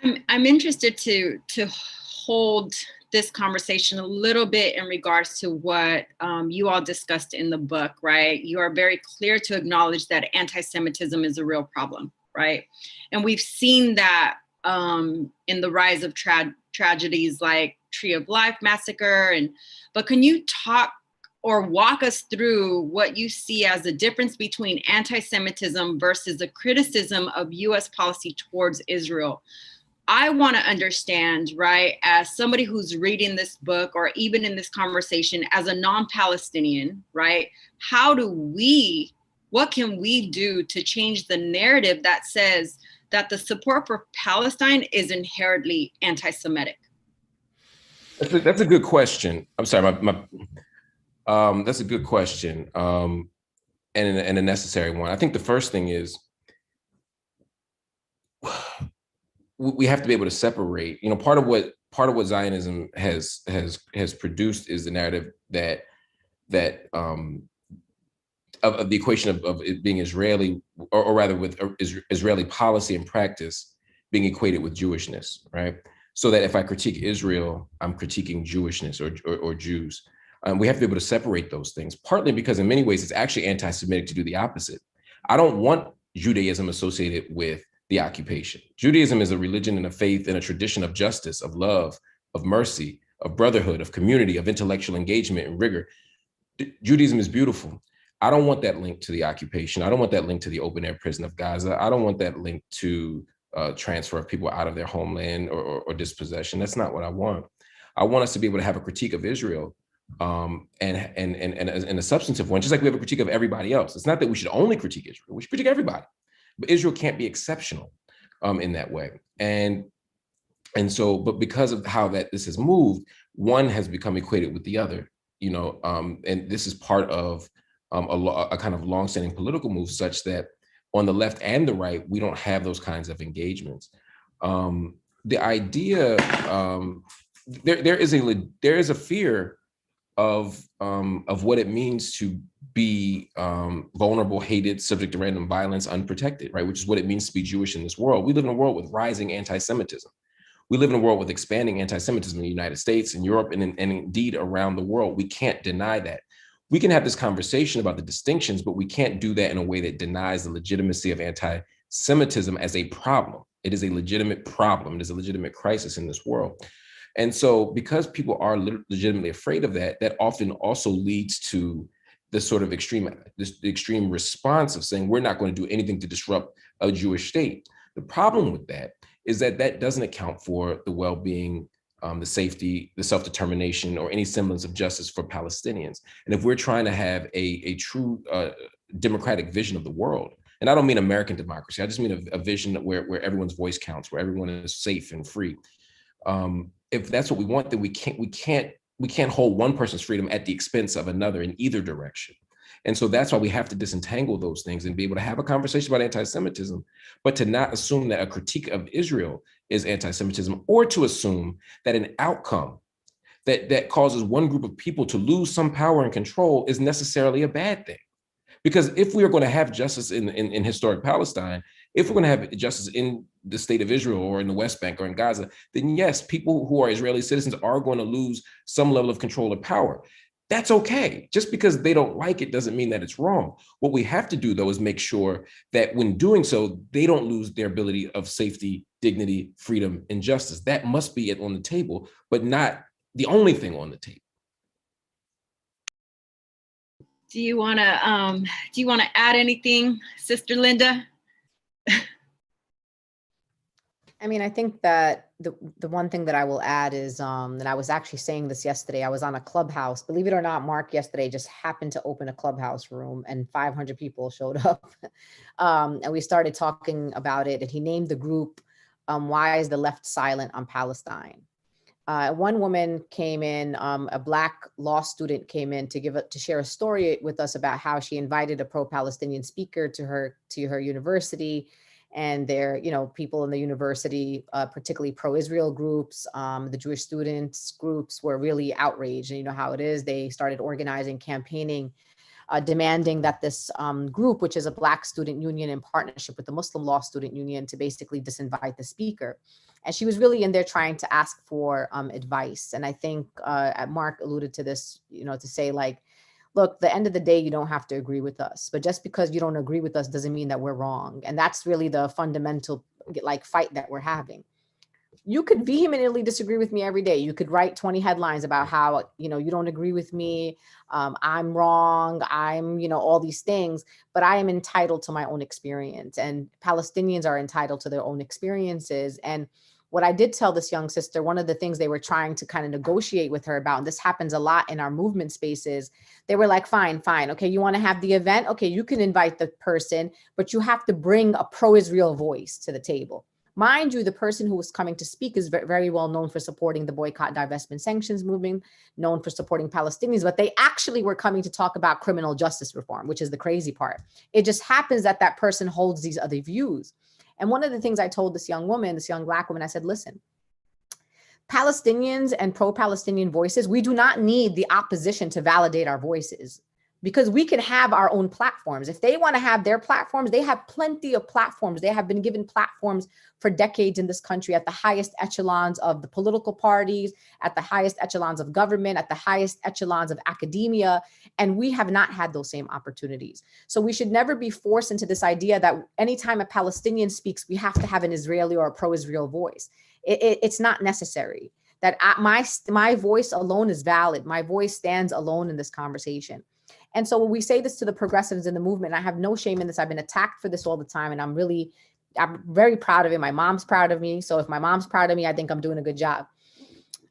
I'm interested to hold this conversation a little bit in regards to what you all discussed in the book, right? You are very clear to acknowledge that anti-Semitism is a real problem, right? And we've seen that in the rise of tragedies like Tree of Life massacre. But can you talk or walk us through what you see as the difference between anti-Semitism versus the criticism of US policy towards Israel? I want to understand, right, as somebody who's reading this book or even in this conversation as a non-Palestinian, right, what can we do to change the narrative that says that the support for Palestine is inherently anti-Semitic? That's a good question. I'm sorry, that's a good question, and a necessary one. I think the first thing is we have to be able to separate. Part of what Zionism has produced is the narrative that of the equation of it being Israeli, or rather with Israeli policy and practice being equated with Jewishness, right? So that if I critique Israel, I'm critiquing Jewishness or Jews. We have to be able to separate those things, partly because in many ways it's actually anti-Semitic to do the opposite. I don't want Judaism associated with the occupation. Judaism is a religion and a faith and a tradition of justice, of love, of mercy, of brotherhood, of community, of intellectual engagement and rigor. Judaism is beautiful. I don't want that link to the occupation. I don't want that link to the open air prison of Gaza. I don't want that link to transfer of people out of their homeland or dispossession. That's not what I want. I want us to be able to have a critique of Israel, and a substantive one, just like we have a critique of everybody else. It's not that we should only critique Israel. We should critique everybody, but Israel can't be exceptional in that way. And so, but because of how this has moved, one has become equated with the other. And this is part of a kind of longstanding political move, such that on the left and the right, we don't have those kinds of engagements. The idea, there is a fear of what it means to be vulnerable, hated, subject to random violence, unprotected, right? Which is what it means to be Jewish in this world. We live in a world with rising anti-Semitism. We live in a world with expanding anti-Semitism in the United States and Europe and indeed around the world. We can't deny that. We can have this conversation about the distinctions, but we can't do that in a way that denies the legitimacy of anti-Semitism as a problem. It is a legitimate problem. It is a legitimate crisis in this world. And so because people are legitimately afraid of that, that often also leads to this sort of extreme response of saying, we're not going to do anything to disrupt a Jewish state. The problem with that is that doesn't account for the well-being, the safety, the self-determination, or any semblance of justice for Palestinians. And if we're trying to have a true democratic vision of the world, and I don't mean American democracy, I just mean a vision where everyone's voice counts, where everyone is safe and free. If that's what we want, then we can't hold one person's freedom at the expense of another in either direction. And so that's why we have to disentangle those things and be able to have a conversation about anti-Semitism, but to not assume that a critique of Israel is anti-Semitism, or to assume that an outcome that causes one group of people to lose some power and control is necessarily a bad thing. Because if we are going to have justice in historic Palestine, if we're going to have justice in the state of Israel or in the West Bank or in Gaza, then yes, people who are Israeli citizens are going to lose some level of control or power. That's okay. Just because they don't like it doesn't mean that it's wrong. What we have to do, though, is make sure that when doing so, they don't lose their ability of safety, dignity, freedom, and justice. That must be it on the table, but not the only thing on the table. Do you want to add anything, Sister Linda? I mean, I think that the one thing that I will add is, and I was actually saying this yesterday, I was on a Clubhouse, believe it or not, Mark yesterday just happened to open a Clubhouse room and 500 people showed up. And we started talking about it, and he named the group, Why is the Left Silent on Palestine? One woman came in, a Black law student came in to share a story with us about how she invited a pro-Palestinian speaker to her university. And there, people in the university, particularly pro-Israel groups, the Jewish students groups were really outraged. And you know how it is. They started organizing, campaigning, demanding that this group, which is a Black student union in partnership with the Muslim Law Student Union, to basically disinvite the speaker. And she was really in there trying to ask for advice. And I think Mark alluded to this, to say, like, look, the end of the day, you don't have to agree with us, but just because you don't agree with us doesn't mean that we're wrong. And that's really the fundamental fight that we're having. You could vehemently disagree with me every day. You could write 20 headlines about how, you don't agree with me. I'm wrong. I'm, all these things, but I am entitled to my own experience, and Palestinians are entitled to their own experiences. And what I did tell this young sister, one of the things they were trying to kind of negotiate with her about, and this happens a lot in our movement spaces, they were like, fine. Okay, you want to have the event? Okay, you can invite the person, but you have to bring a pro-Israel voice to the table. Mind you, the person who was coming to speak is very well known for supporting the Boycott, Divestment, Sanctions movement, known for supporting Palestinians, but they actually were coming to talk about criminal justice reform, which is the crazy part. It just happens that that person holds these other views. And one of the things I told this young woman, this young Black woman, I said, listen, Palestinians and pro-Palestinian voices, we do not need the opposition to validate our voices, because we can have our own platforms. If they want to have their platforms, they have plenty of platforms. They have been given platforms for decades in this country at the highest echelons of the political parties, at the highest echelons of government, at the highest echelons of academia. And we have not had those same opportunities. So we should never be forced into this idea that anytime a Palestinian speaks, we have to have an Israeli or a pro-Israel voice. It's not necessary. That my voice alone is valid. My voice stands alone in this conversation. And so when we say this to the progressives in the movement, I have no shame in this. I've been attacked for this all the time, and I'm very proud of it. My mom's proud of me. So if my mom's proud of me, I think I'm doing a good job.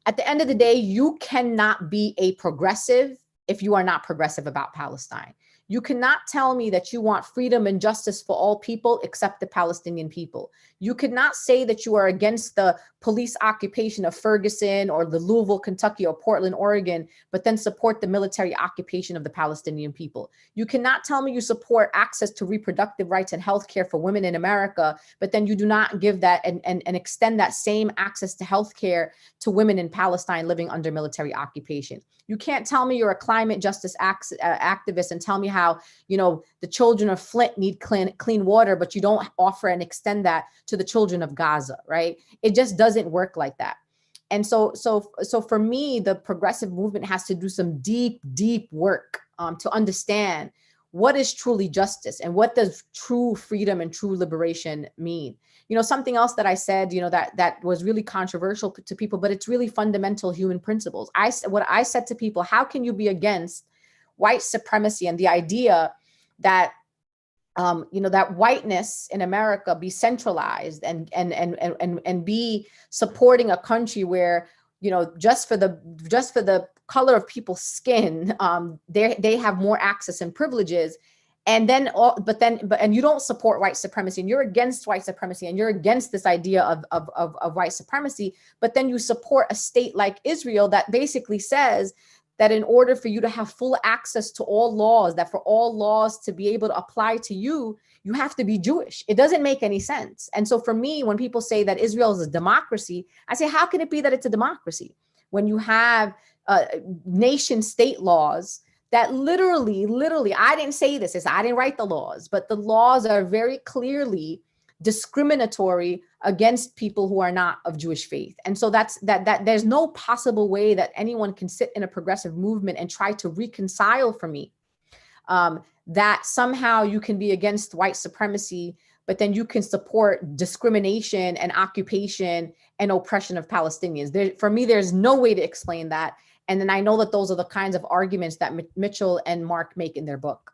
At the end of the day, you cannot be a progressive if you are not progressive about Palestine. You cannot tell me that you want freedom and justice for all people except the Palestinian people. You could not say that you are against the police occupation of Ferguson or the Louisville, Kentucky, or Portland, Oregon, but then support the military occupation of the Palestinian people. You cannot tell me you support access to reproductive rights and healthcare for women in America, but then you do not give that and extend that same access to healthcare to women in Palestine living under military occupation. You can't tell me you're a climate justice activist and tell me how, the children of Flint need clean water, but you don't offer and extend that to the children of Gaza, right? It just doesn't work like that. And so for me, the progressive movement has to do some deep work to understand what is truly justice and what does true freedom and true liberation mean. Something else that I said, that was really controversial to people, but it's really fundamental human principles. What I said to people, how can you be against white supremacy and the idea that that whiteness in America be centralized and be supporting a country where, just for the color of people's skin, they have more access and privileges. And then, and you don't support white supremacy, and you're against white supremacy, and you're against this idea of white supremacy, but then you support a state like Israel that basically says that in order for you to have full access to all laws, that for all laws to be able to apply to you, you have to be Jewish. It doesn't make any sense. And so for me, when people say that Israel is a democracy, I say, how can it be that it's a democracy when you have nation state laws that literally, I didn't say this, I didn't write the laws, but the laws are very clearly discriminatory against people who are not of Jewish faith. And so that there's no possible way that anyone can sit in a progressive movement and try to reconcile for me that somehow you can be against white supremacy, but then you can support discrimination and occupation and oppression of Palestinians. For me, there's no way to explain that. And then I know that those are the kinds of arguments that Mitchell and Marc make in their book.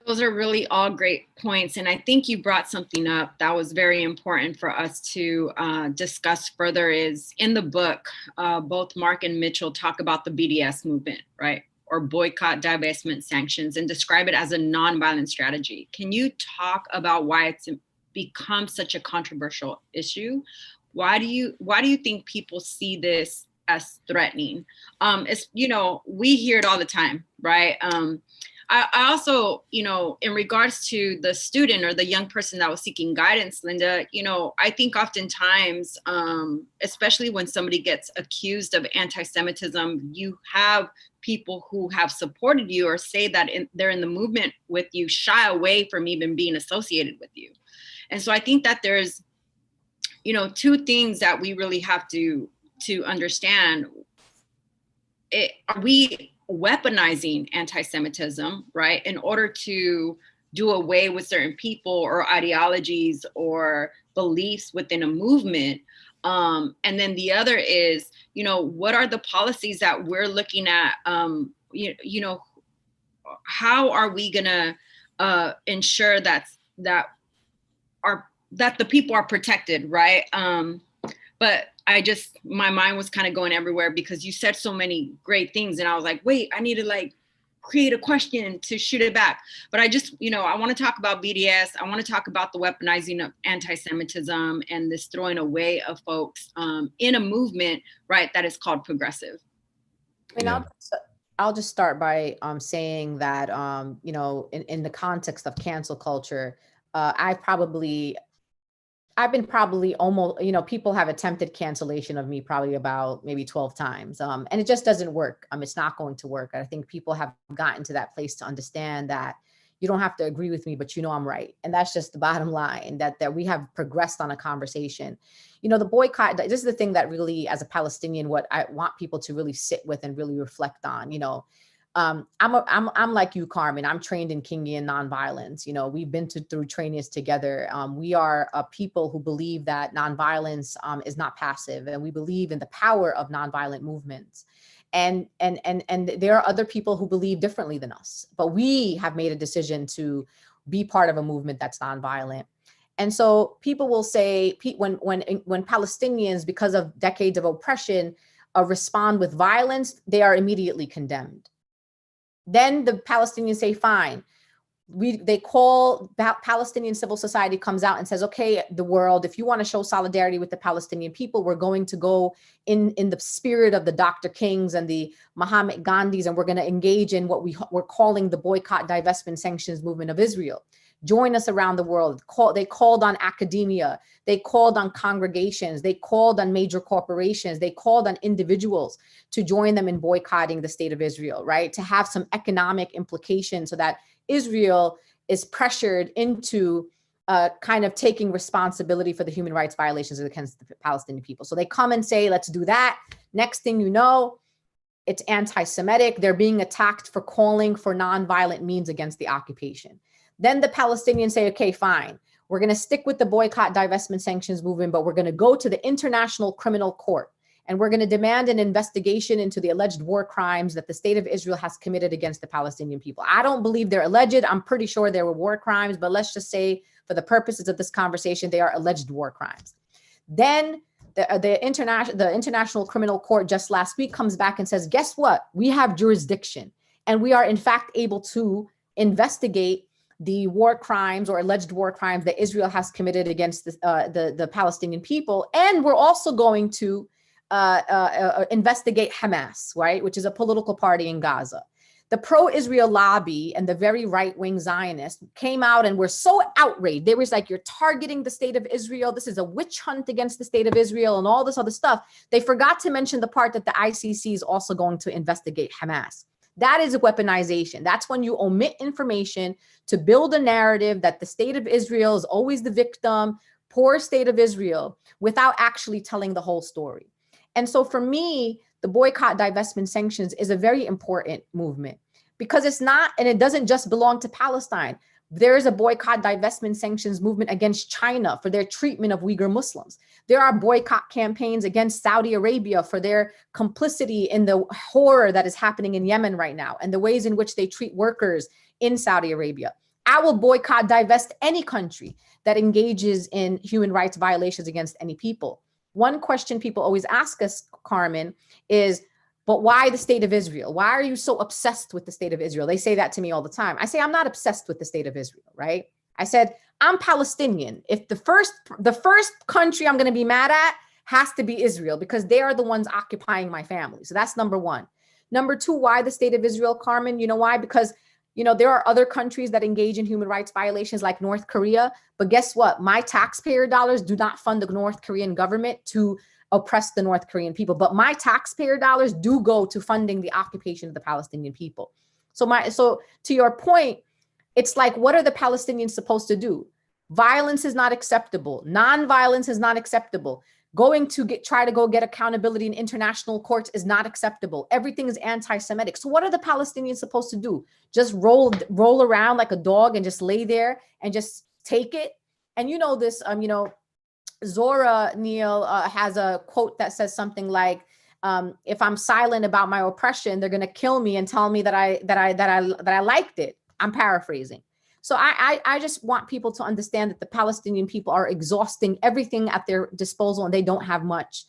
Those are really all great points. And I think you brought something up that was very important for us to discuss further is in the book, both Marc and Mitchell talk about the BDS movement, right? Or boycott, divestment, sanctions, and describe it as a nonviolent strategy. Can you talk about why it's become such a controversial issue? Why do you think people see this as threatening? It's, you know, we hear it all the time, right? I also, you know, in regards to the student or the young person that was seeking guidance, Linda, you know, I think oftentimes, especially when somebody gets accused of anti-Semitism, you have people who have supported you or say that they're in the movement with you, shy away from even being associated with you. And so I think that there's, you know, two things that we really have to understand. Are we weaponizing anti-Semitism, right, in order to do away with certain people or ideologies or beliefs within a movement? And then the other is, you know, what are the policies that we're looking at? You know, how are we gonna ensure that the people are protected, right? But my mind was kind of going everywhere because you said so many great things, and I was like, wait, I need to like create a question to shoot it back. But I just, you know, I want to talk about BDS. I want to talk about the weaponizing of anti-Semitism and this throwing away of folks in a movement, right, that is called progressive. I mean, I'll just start by saying that, you know, in the context of cancel culture, I've been probably almost, you know, people have attempted cancellation of me probably about maybe 12 times. And it just doesn't work. It's not going to work. I think people have gotten to that place to understand that you don't have to agree with me, but you know I'm right. And that's just the bottom line, that we have progressed on a conversation. You know, the boycott, this is the thing that really, as a Palestinian, what I want people to really sit with and really reflect on. You know, I'm like you, Carmen. I'm trained in Kingian nonviolence. You know, we've been through trainings together. We are a people who believe that nonviolence is not passive, and we believe in the power of nonviolent movements. And there are other people who believe differently than us, but we have made a decision to be part of a movement that's nonviolent. And so people will say, when Palestinians, because of decades of oppression, respond with violence, they are immediately condemned. Then the Palestinians say, fine. They call Palestinian civil society comes out and says, okay, the world, if you want to show solidarity with the Palestinian people, we're going to go in the spirit of the Dr. Kings and the Muhammad Gandhis, and we're going to engage in what we're calling the boycott, divestment, sanctions movement of Israel. Join us around the world. They called on academia. They called on congregations. They called on major corporations. They called on individuals to join them in boycotting the state of Israel, right? To have some economic implications so that Israel is pressured into kind of taking responsibility for the human rights violations against the Palestinian people. So they come and say, let's do that. Next thing you know, it's anti-Semitic. They're being attacked for calling for nonviolent means against the occupation. Then the Palestinians say, okay, fine. We're going to stick with the boycott, divestment, sanctions movement, but we're going to go to the International Criminal Court. And we're going to demand an investigation into the alleged war crimes that the state of Israel has committed against the Palestinian people. I don't believe they're alleged. I'm pretty sure there were war crimes, but let's just say for the purposes of this conversation, they are alleged war crimes. Then the International Criminal Court just last week comes back and says, guess what? We have jurisdiction, and we are in fact able to investigate the war crimes or alleged war crimes that Israel has committed against the Palestinian people. And we're also going to investigate Hamas, right, which is a political party in Gaza. The pro-Israel lobby and the very right-wing Zionists came out and were so outraged. They were like, you're targeting the state of Israel. This is a witch hunt against the state of Israel and all this other stuff. They forgot to mention the part that the ICC is also going to investigate Hamas. That is a weaponization. That's when you omit information to build a narrative that the state of Israel is always the victim, poor state of Israel without actually telling the whole story. And so for me, the boycott, divestment, sanctions is a very important movement because it's not, and it doesn't just belong to Palestine. There is a boycott, divestment, sanctions movement against China for their treatment of Uyghur Muslims. There are boycott campaigns against Saudi Arabia for their complicity in the horror that is happening in Yemen right now and the ways in which they treat workers in Saudi Arabia. I will boycott, divest any country that engages in human rights violations against any people. One question people always ask us, Carmen, is, but why the state of Israel? Why are you so obsessed with the state of Israel? They say that to me all the time. I say, I'm not obsessed with the state of Israel, right? I said, I'm Palestinian. If the first country I'm going to be mad at has to be Israel because they are the ones occupying my family. So that's number one. Number two, why the state of Israel, Carmen? You know why? Because there are other countries that engage in human rights violations like North Korea. But guess what? My taxpayer dollars do not fund the North Korean government to oppress the North Korean people. But my taxpayer dollars do go to funding the occupation of the Palestinian people. So to your point, it's like, what are the Palestinians supposed to do? Violence is not acceptable. Non-violence is not acceptable. Going to try to go get accountability in international courts is not acceptable. Everything is anti-Semitic. So what are the Palestinians supposed to do? Just roll around like a dog and just lay there and just take it? And Zora Neale has a quote that says something like, if I'm silent about my oppression, they're going to kill me and tell me that I liked it. I'm paraphrasing. So I just want people to understand that the Palestinian people are exhausting everything at their disposal and they don't have much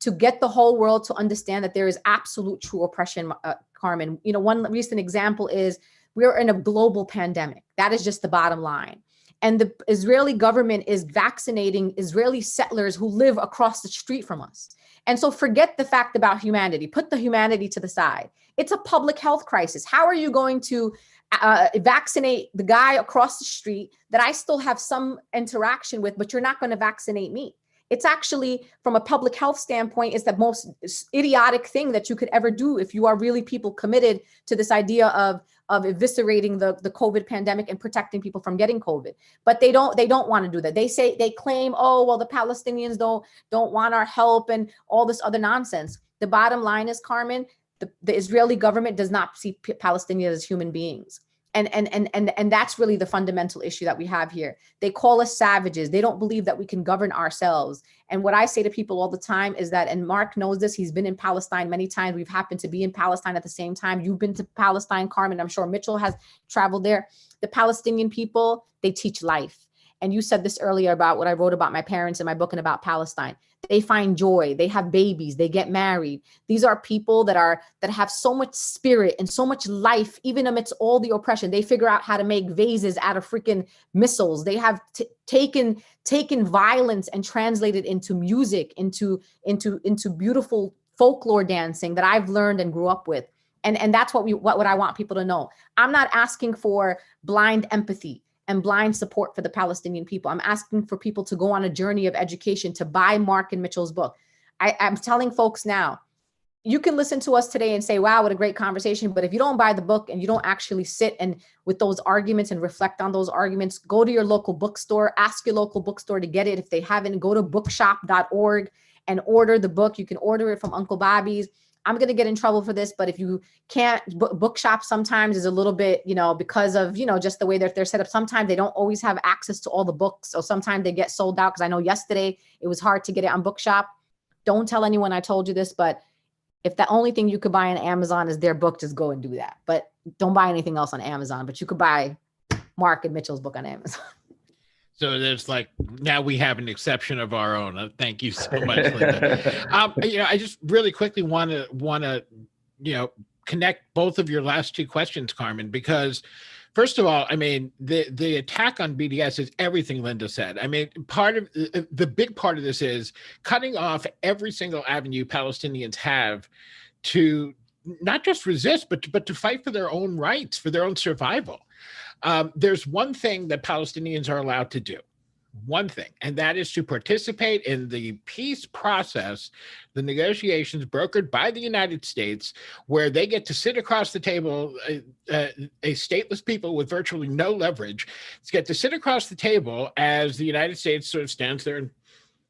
to get the whole world to understand that there is absolute true oppression, Carmen. One recent example is we're in a global pandemic. That is just the bottom line. And the Israeli government is vaccinating Israeli settlers who live across the street from us. And so forget the fact about humanity. Put the humanity to the side. It's a public health crisis. How are you going to vaccinate the guy across the street that I still have some interaction with, but you're not going to vaccinate me? It's actually, from a public health standpoint, is the most idiotic thing that you could ever do if you are really people committed to this idea of eviscerating the COVID pandemic and protecting people from getting COVID. But they don't want to do that. They claim, oh, well, the Palestinians don't want our help and all this other nonsense. The bottom line is, Carmen, the Israeli government does not see Palestinians as human beings. And that's really the fundamental issue that we have here. They call us savages. They don't believe that we can govern ourselves. And what I say to people all the time is that, and Mark knows this, he's been in Palestine many times. We've happened to be in Palestine at the same time. You've been to Palestine, Carmen. I'm sure Mitchell has traveled there. The Palestinian people, they teach life. And you said this earlier about what I wrote about my parents in my book and about Palestine. They find joy. They have babies. They get married. These are people that have so much spirit and so much life, even amidst all the oppression. They figure out how to make vases out of freaking missiles. They have taken violence and translated into music, into beautiful folklore dancing that I've learned and grew up with. And that's what I want people to know. I'm not asking for blind empathy and blind support for the Palestinian people. I'm asking for people to go on a journey of education, to buy Mark and Mitchell's book. I'm telling folks now, you can listen to us today and say, wow, what a great conversation. But if you don't buy the book and you don't actually sit and with those arguments and reflect on those arguments, go to your local bookstore, ask your local bookstore to get it. If they haven't, go to bookshop.org and order the book. You can order it from Uncle Bobby's. I'm going to get in trouble for this, but if you can't, bookshop sometimes is a little bit, because of, just the way that they're set up. Sometimes they don't always have access to all the books. So sometimes they get sold out. Because I know yesterday it was hard to get it on Bookshop. Don't tell anyone I told you this, but if the only thing you could buy on Amazon is their book, just go and do that. But don't buy anything else on Amazon, but you could buy Mark and Mitchell's book on Amazon. So there's now we have an exception of our own. Thank you so much, Linda. I just really quickly want to connect both of your last two questions, Carmen, because first of all, I mean, the attack on BDS is everything Linda said. I mean, the big part of this is cutting off every single avenue Palestinians have to not just resist, but to fight for their own rights, for their own survival. There's one thing that Palestinians are allowed to do. one thing, and that is to participate in the peace process, the negotiations brokered by the United States, where they get to sit across the table, a stateless people with virtually no leverage, get to sit across the table as the United States sort of stands there and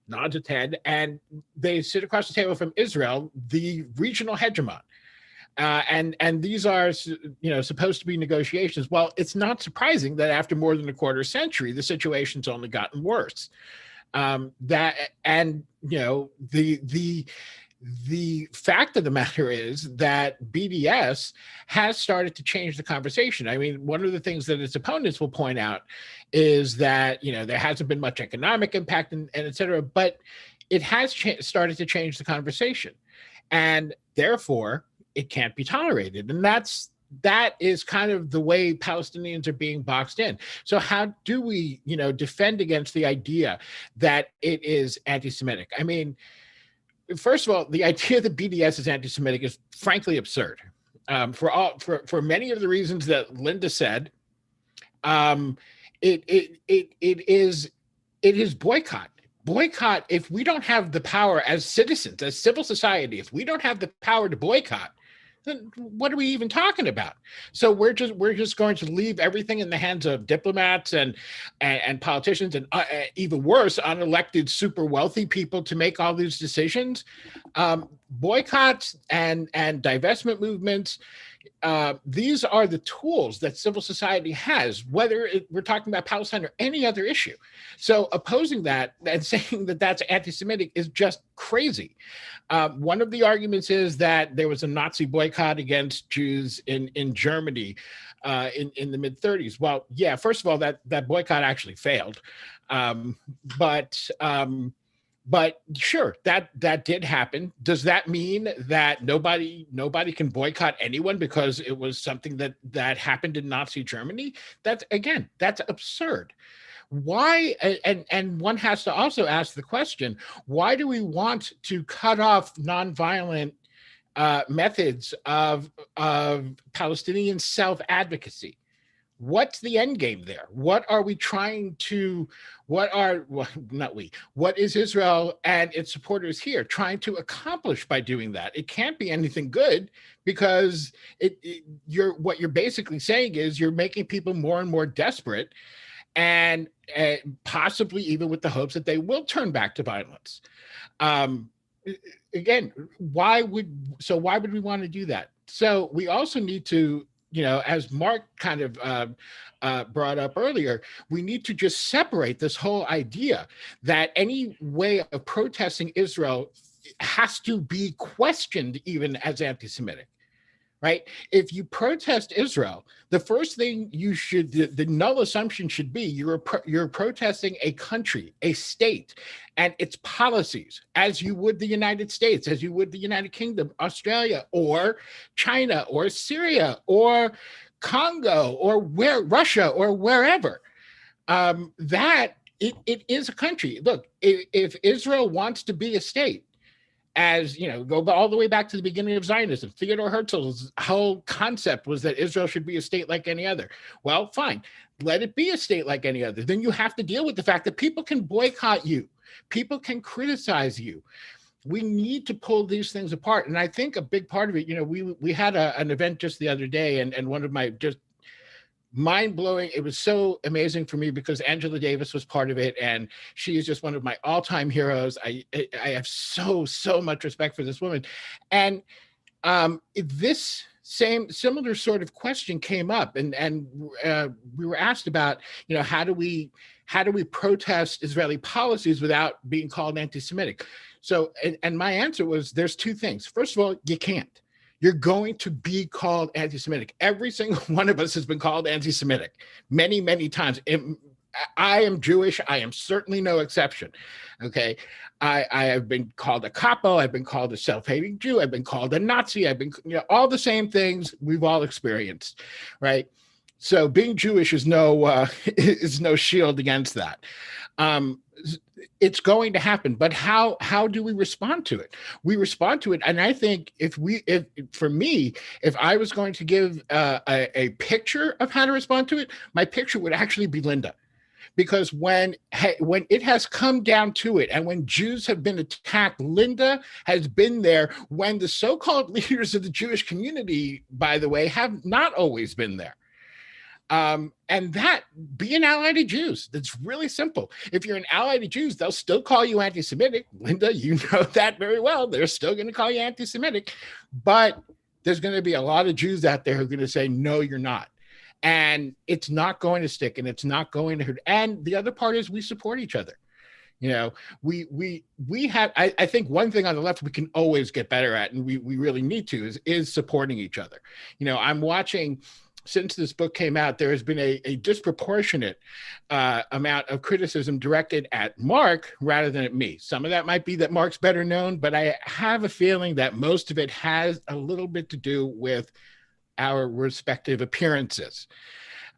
nods its head, and they sit across the table from Israel, the regional hegemon. And these are, supposed to be negotiations. Well, it's not surprising that after more than a quarter century, the situation's only gotten worse. The fact of the matter is that BDS has started to change the conversation. I mean, one of the things that its opponents will point out is that, there hasn't been much economic impact and et cetera, but it has started to change the conversation. And therefore, it can't be tolerated. And that is kind of the way Palestinians are being boxed in. So how do we, defend against the idea that it is anti-Semitic? I mean, first of all, the idea that BDS is anti-Semitic is frankly absurd. For many of the reasons that Linda said, it is boycott. Boycott, if we don't have the power as citizens, as civil society, if we don't have the power to boycott, then what are we even talking about? So we're just going to leave everything in the hands of diplomats and politicians and even worse, unelected super wealthy people to make all these decisions. Boycotts and divestment movements, these are the tools that civil society has, whether we're talking about Palestine or any other issue. So opposing that and saying that that's anti-Semitic is just crazy. One of the arguments is that there was a Nazi boycott against Jews in Germany in the mid-30s. Well, yeah, first of all, that boycott actually failed. But sure, that did happen. Does that mean that nobody can boycott anyone because it was something that happened in Nazi Germany? That's absurd. Why? And one has to also ask the question: why do we want to cut off nonviolent methods of Palestinian self-advocacy? What's the end game there? What are we trying to? What is Israel and its supporters here trying to accomplish by doing that? It can't be anything good, because what you're basically saying is you're making people more and more desperate, and possibly even with the hopes that they will turn back to violence. Again, why would we want to do that? So we also need to, as Mark kind of brought up earlier, we need to just separate this whole idea that any way of protesting Israel has to be questioned even as anti-Semitic, right? If you protest Israel, the first thing the null assumption should be you're protesting a country, a state, and its policies, as you would the United States, as you would the United Kingdom, Australia, or China, or Syria, or Congo, or Russia, or wherever. That it is a country. Look, if Israel wants to be a state, as go all the way back to the beginning of Zionism, Theodor Herzl's whole concept was that Israel should be a state like any other. Well, fine, let it be a state like any other. Then you have to deal with the fact that people can boycott you, people can criticize you. We need to pull these things apart. And I think a big part of it, we had an event just the other day, and one of my just mind-blowing, it was so amazing for me because Angela Davis was part of it, and she is just one of my all-time heroes. I have so much respect for this woman. And this similar sort of question came up, and we were asked about, how do we protest Israeli policies without being called anti-Semitic? So, and my answer was, there's two things. First of all, you can't. You're going to be called anti-Semitic. Every single one of us has been called anti-Semitic many, many times. I am Jewish. I am certainly no exception. Okay. I have been called a capo. I've been called a self-hating Jew. I've been called a Nazi. I've been, all the same things we've all experienced. Right. So being Jewish is no shield against that. It's going to happen, but how do we respond to it? We respond to it, and I think if I was going to give a picture of how to respond to it, my picture would actually be Linda, because when it has come down to it, and when Jews have been attacked, Linda has been there when the so-called leaders of the Jewish community, by the way, have not always been there. And that, be an ally to Jews. That's really simple. If you're an ally to Jews, they'll still call you anti-Semitic. Linda, you know that very well. They're still going to call you anti-Semitic, but there's going to be a lot of Jews out there who are going to say, no, you're not. And it's not going to stick, and it's not going to hurt. And the other part is we support each other. You know, we have, I think one thing on the left we can always get better at, and we really need to, is supporting each other. You know, I'm watching, since this book came out, there has been a disproportionate amount of criticism directed at Marc rather than at me. Some of that might be that Marc's better known, but I have a feeling that most of it has a little bit to do with our respective appearances.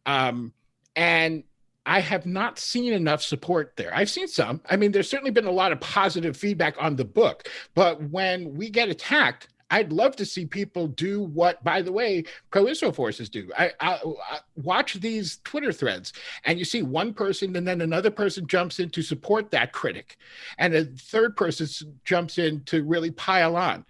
And I have not seen enough support there. I've seen some. I mean, there's certainly been a lot of positive feedback on the book, but when we get attacked, I'd love to see people do what, by the way, pro-Israel forces do. I watch these Twitter threads, and you see one person and then another person jumps in to support that critic, and a third person jumps in to really pile on.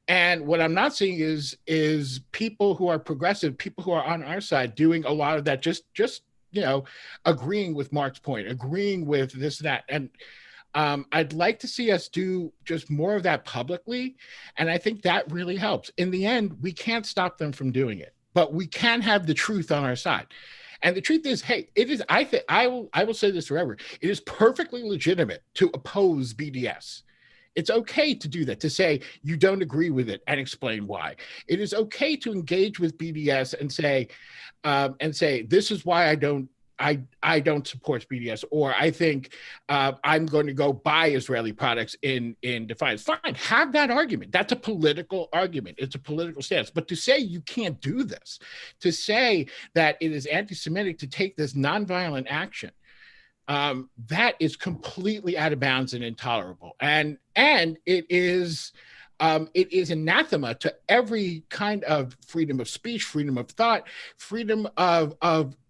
And what I'm not seeing is people who are progressive, people who are on our side, doing a lot of that, just you know, agreeing with Marc's point, agreeing with this, that, and I'd like to see us do just more of that publicly. And I think that really helps. In the end, we can't stop them from doing it, but we can have the truth on our side. And the truth is, hey, it is, I will say this forever. It is perfectly legitimate to oppose BDS. It's okay to do that, to say you don't agree with it and explain why. It is okay to engage with BDS and say, this is why I don't support BDS, or I think I'm going to go buy Israeli products in defiance. Fine, have that argument. That's a political argument. It's a political stance. But to say you can't do this, to say that it is anti-Semitic to take this nonviolent action, that is completely out of bounds and intolerable. And it is anathema to every kind of freedom of speech, freedom of thought, freedom of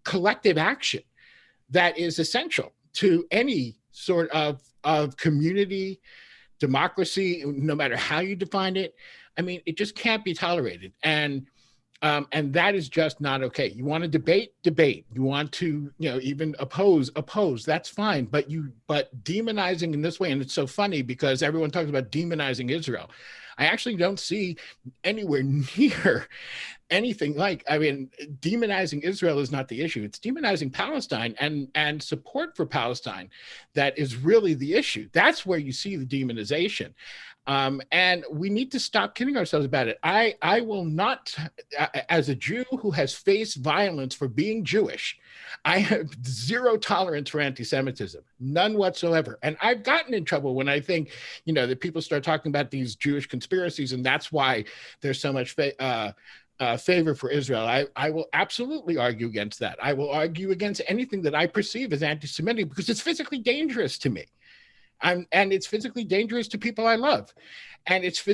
collective action that is essential to any sort of community, democracy, no matter how you define it. I mean, it just can't be tolerated. And that is just not okay. You want to debate. You want to, you know, even oppose. That's fine. But demonizing in this way, and it's so funny because everyone talks about demonizing Israel. I actually don't see anywhere near anything like, I mean, demonizing Israel is not the issue. It's demonizing Palestine and support for Palestine that is really the issue. That's where you see the demonization. And we need to stop kidding ourselves about it. I will not, as a Jew who has faced violence for being Jewish, I have zero tolerance for anti-Semitism, none whatsoever. And I've gotten in trouble when I think, you know, that people start talking about these Jewish conspiracies, and that's why there's so much favor for Israel. I will absolutely argue against that. I will argue against anything that I perceive as anti-Semitic because it's physically dangerous to me. And it's physically dangerous to people I love. And it's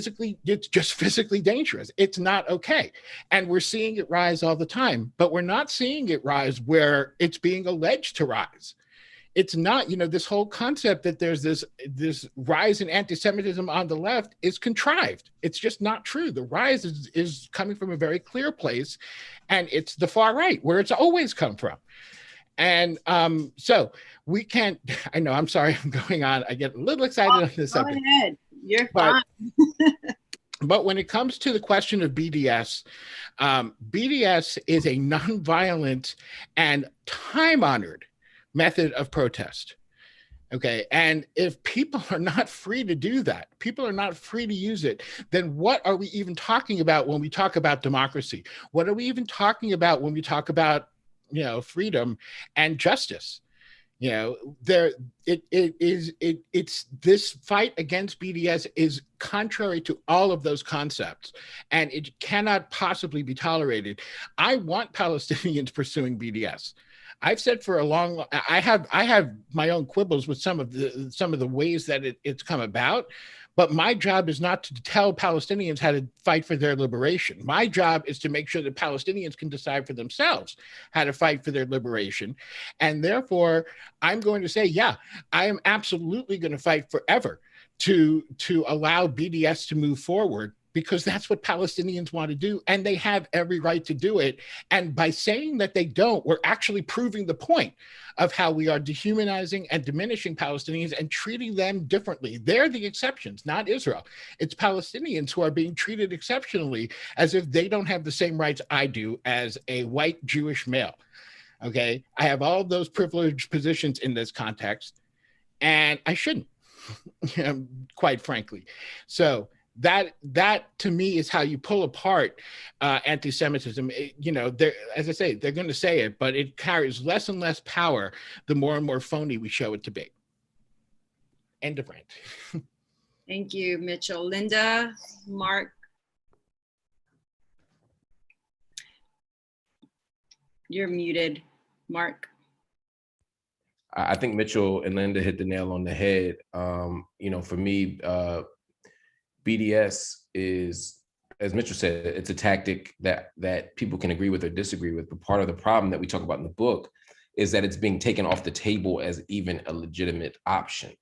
just physically dangerous. It's not okay. And we're seeing it rise all the time, but we're not seeing it rise where it's being alleged to rise. It's not, you know, this whole concept that there's this rise in anti-Semitism on the left is contrived. It's just not true. The rise is coming from a very clear place, and it's the far right, where it's always come from. And so we can't, I know, I'm sorry, I'm going on. I get a little excited on this subject. Go ahead. You're fine. But when it comes to the question of BDS, BDS is a nonviolent and time-honored method of protest. Okay. And if people are not free to do that, people are not free to use it, then what are we even talking about when we talk about democracy? What are we even talking about when we talk about, you know, freedom and justice? You know, it's this fight against BDS is contrary to all of those concepts, and it cannot possibly be tolerated. I want Palestinians pursuing BDS. I've said for a long, I have my own quibbles with some of the ways that it's come about, But my job is not to tell Palestinians how to fight for their liberation. My job is to make sure that Palestinians can decide for themselves how to fight for their liberation. And therefore, I'm going to say, yeah, I am absolutely going to fight forever to allow BDS to move forward, because that's what Palestinians want to do, and they have every right to do it. And by saying that they don't, we're actually proving the point of how we are dehumanizing and diminishing Palestinians and treating them differently. They're the exceptions, not Israel. It's Palestinians who are being treated exceptionally, as if they don't have the same rights I do as a white Jewish male. Okay, I have all of those privileged positions in this context, and I shouldn't, quite frankly. So that to me is how you pull apart anti-Semitism. As I say, they're going to say it, but it carries less and less power the more and more phony we show it to be. End of rant. Thank you, Mitchell. Linda, Mark. You're muted, Mark. I think Mitchell and Linda hit the nail on the head. For me, BDS is, as Mitchell said, it's a tactic that people can agree with or disagree with. But part of the problem that we talk about in the book is that it's being taken off the table as even a legitimate option,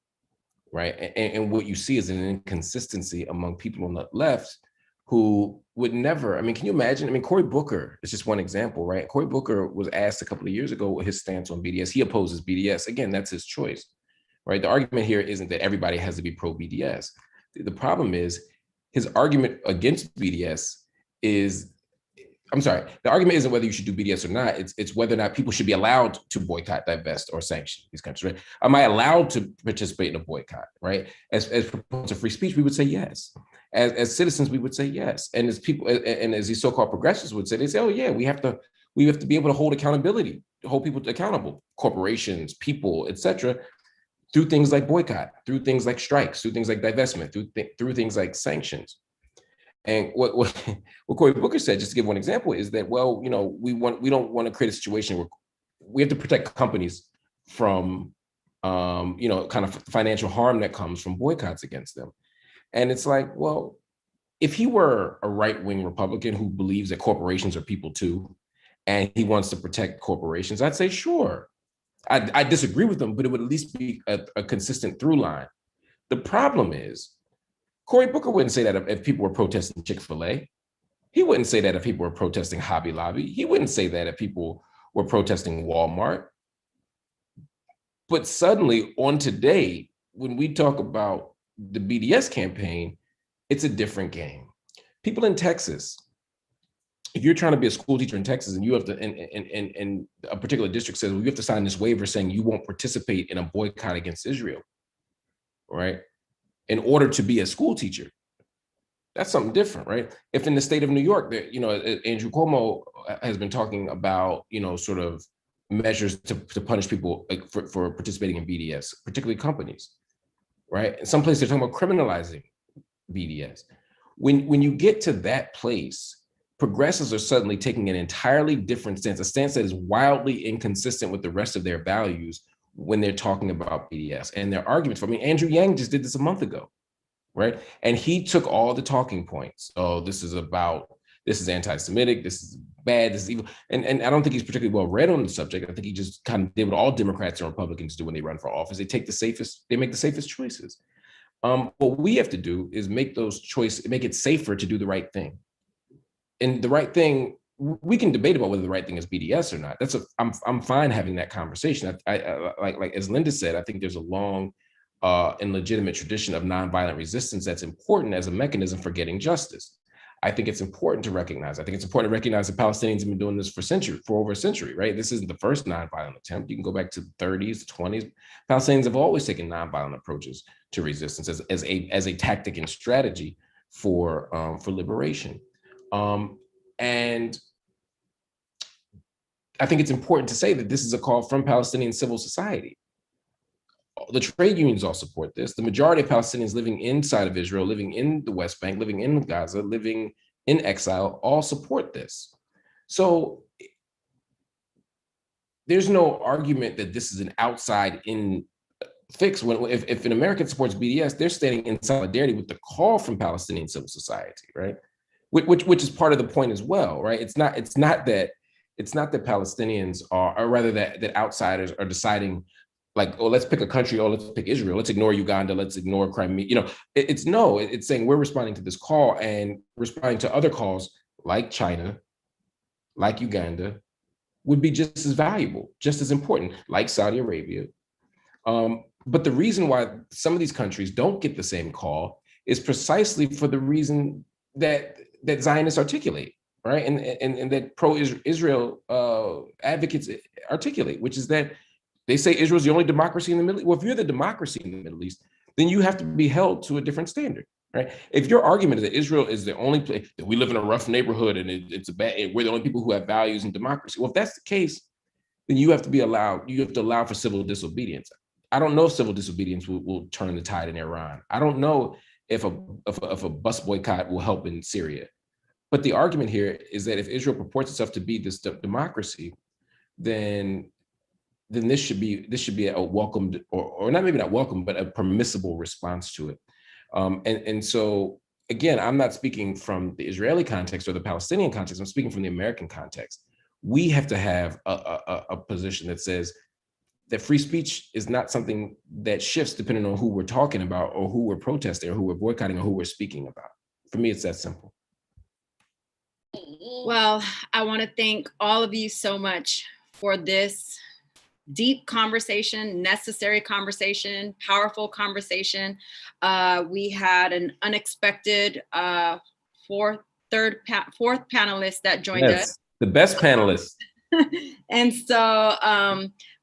right? And what you see is an inconsistency among people on the left who would never, can you imagine? Cory Booker is just one example, right? Cory Booker was asked a couple of years ago what his stance on BDS. He opposes BDS. Again, that's his choice, right? The argument here isn't that everybody has to be pro-BDS. The problem is his argument against BDS is, the argument isn't whether you should do BDS or not. It's whether or not people should be allowed to boycott, divest, or sanction these countries, right? Am I allowed to participate in a boycott, right? As proponents of free speech, we would say yes. As citizens, we would say yes. And as people, and as these so-called progressives would say, they say, oh yeah, we have to be able to hold accountability, hold people accountable, corporations, people, etc., through things like boycott, through things like strikes, through things like divestment, through things like sanctions. And what Cory Booker said, just to give one example, is that, we don't want to create a situation where we have to protect companies from, kind of financial harm that comes from boycotts against them. And it's like, well, if he were a right-wing Republican who believes that corporations are people too, and he wants to protect corporations, I'd say, sure. I disagree with them, but it would at least be a consistent through line. The problem is, Cory Booker wouldn't say that if people were protesting Chick-fil-A. He wouldn't say that if people were protesting Hobby Lobby. He wouldn't say that if people were protesting Walmart. But suddenly, on today, when we talk about the BDS campaign, it's a different game. People in Texas, if you're trying to be a school teacher in Texas and you have to, and a particular district says, well, you have to sign this waiver saying you won't participate in a boycott against Israel, right? In order to be a school teacher. That's something different, right? If in the state of New York, Andrew Cuomo has been talking about, sort of measures to punish people for participating in BDS, particularly companies, right? In some places they're talking about criminalizing BDS. When you get to that place, progressives are suddenly taking an entirely different stance, a stance that is wildly inconsistent with the rest of their values when they're talking about BDS and their arguments. Andrew Yang just did this a month ago, right? And he took all the talking points. Oh, this is anti-Semitic, this is bad, this is evil. And I don't think he's particularly well read on the subject. I think he just kind of did what all Democrats and Republicans do when they run for office. They make the safest choices. What we have to do is make those choices, make it safer to do the right thing. And the right thing, we can debate about whether the right thing is BDS or not. I'm fine having that conversation. I like as Linda said, I think there's a long and legitimate tradition of nonviolent resistance that's important as a mechanism for getting justice. I think it's important to recognize. I think it's important to recognize that Palestinians have been doing this for over a century, right? This isn't the first nonviolent attempt. You can go back to the 30s, the 20s. Palestinians have always taken nonviolent approaches to resistance as a tactic and strategy for liberation. And I think it's important to say that this is a call from Palestinian civil society. The trade unions all support this. The majority of Palestinians living inside of Israel, living in the West Bank, living in Gaza, living in exile, all support this. So there's no argument that this is an outside-in fix. If an American supports BDS, they're standing in solidarity with the call from Palestinian civil society, right? Which is part of the point as well, right? It's not that Palestinians are, or rather that outsiders are deciding, like, oh, let's pick a country, oh, let's pick Israel, let's ignore Uganda, let's ignore Crimea. It's saying we're responding to this call and responding to other calls like China, like Uganda, would be just as valuable, just as important, like Saudi Arabia. But the reason why some of these countries don't get the same call is precisely for the reason that Zionists articulate, right? And that pro-Israel advocates articulate, which is that they say Israel's the only democracy in the Middle East. Well, if you're the democracy in the Middle East, then you have to be held to a different standard, right? If your argument is that Israel is the only place, that we live in a rough neighborhood and we're the only people who have values and democracy. Well, if that's the case, then you have to allow for civil disobedience. I don't know if civil disobedience will turn the tide in Iran. I don't know if a bus boycott will help in Syria. But the argument here is that if Israel purports itself to be this democracy, then this should be a welcomed, or not, maybe not welcome, but a permissible response to it. And so, again, I'm not speaking from the Israeli context or the Palestinian context. I'm speaking from the American context. We have to have a position that says that free speech is not something that shifts depending on who we're talking about or who we're protesting or who we're boycotting or who we're speaking about. For me, it's that simple. Well, I want to thank all of you so much for this deep conversation, necessary conversation, powerful conversation. We had an unexpected fourth panelist that joined us. The best panelist. And so,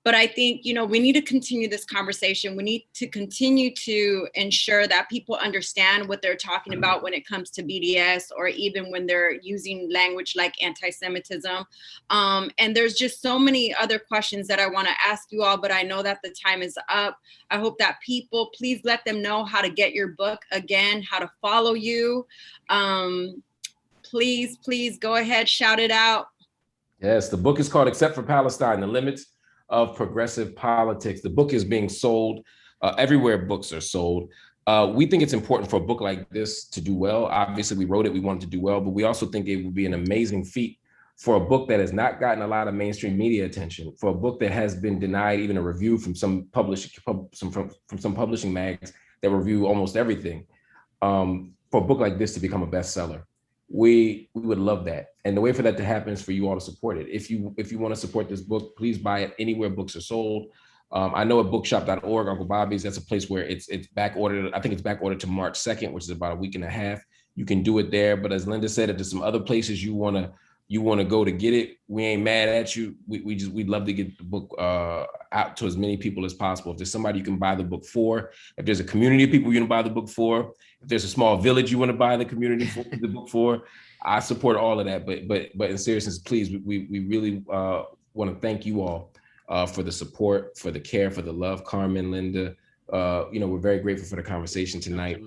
but I think, we need to continue this conversation. We need to continue to ensure that people understand what they're talking about when it comes to BDS, or even when they're using language like anti-Semitism. And there's just so many other questions that I want to ask you all, but I know that the time is up. I hope that people, please let them know how to get your book, again, how to follow you. Please go ahead, shout it out. Yes, the book is called Except for Palestine, The Limits of Progressive Politics. The book is being sold everywhere books are sold. We think it's important for a book like this to do well. Obviously, we wrote it, we wanted to do well, but we also think it would be an amazing feat for a book that has not gotten a lot of mainstream media attention, for a book that has been denied even a review from some publishing mags that review almost everything. For a book like this to become a bestseller. We would love that. And the way for that to happen is for you all to support it. If you want to support this book, please buy it anywhere books are sold. I know at bookshop.org, Uncle Bobby's, that's a place where it's back ordered. I think it's back ordered to March 2nd, which is about a week and a half. You can do it there. But as Linda said, if there's some other places you want to go to get it, we ain't mad at you. We'd love to get the book out to as many people as possible. If there's somebody you can buy the book for, if there's a community of people you want to buy the book for, if there's a small village you want to buy the book for, I support all of that. But in seriousness, please, we really want to thank you all for the support, for the care, for the love. Carmen, Linda, we're very grateful for the conversation tonight.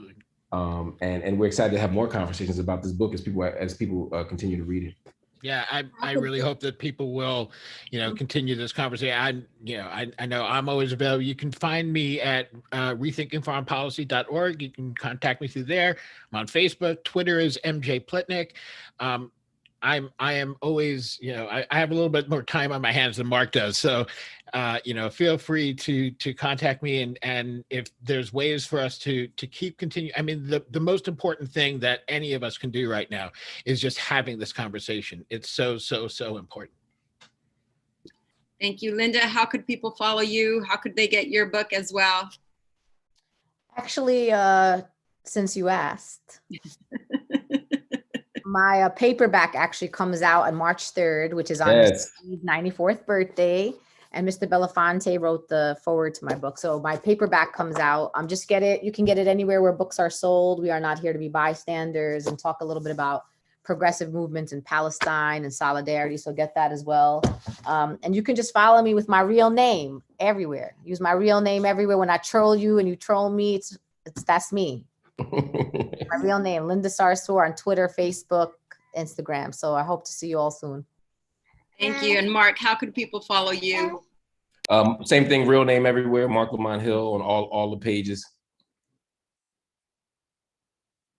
And we're excited to have more conversations about this book as people continue to read it. Yeah, I really hope that people will, continue this conversation. I know I'm always available. You can find me at rethinkingforeignpolicy.org. You can contact me through there. I'm on Facebook. Twitter is MJ Plitnick. I am always, I have a little bit more time on my hands than Mark does. So, feel free to contact me. And if there's ways for us to keep continuing, I mean, the most important thing that any of us can do right now is just having this conversation. It's so important. Thank you, Linda. How could people follow you? How could they get your book as well? Actually, since you asked, my paperback actually comes out on March 3rd, which is on his 94th birthday. And Mr. Belafonte wrote the foreword to my book. So my paperback comes out. You can get it anywhere where books are sold. We are not here to be bystanders, and talk a little bit about progressive movements in Palestine and solidarity. So get that as well. And you can just follow me with my real name everywhere. Use my real name everywhere. When I troll you and you troll me, that's me. My real name, Linda Sarsour, on Twitter, Facebook, Instagram. So I hope to see you all soon. Thank you. And Mark, how could people follow you? Same thing, real name everywhere, Marc Lamont Hill on all the pages.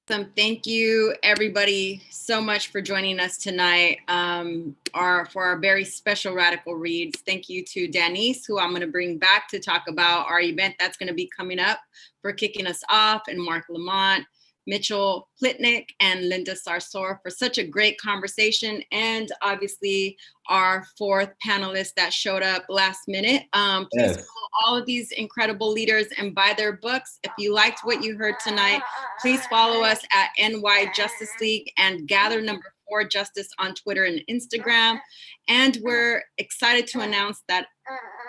Awesome. Thank you, everybody, so much for joining us tonight for our very special Radical Reads. Thank you to Danice, who I'm going to bring back to talk about our event that's going to be coming up, for kicking us off, and Marc Lamont, Mitchell Plitnick, and Linda Sarsour for such a great conversation, and obviously our fourth panelist that showed up last minute. Please follow all of these incredible leaders and buy their books. If you liked what you heard tonight, please follow us at NY Justice League and Gather Number 4 Justice on Twitter and Instagram. And we're excited to announce that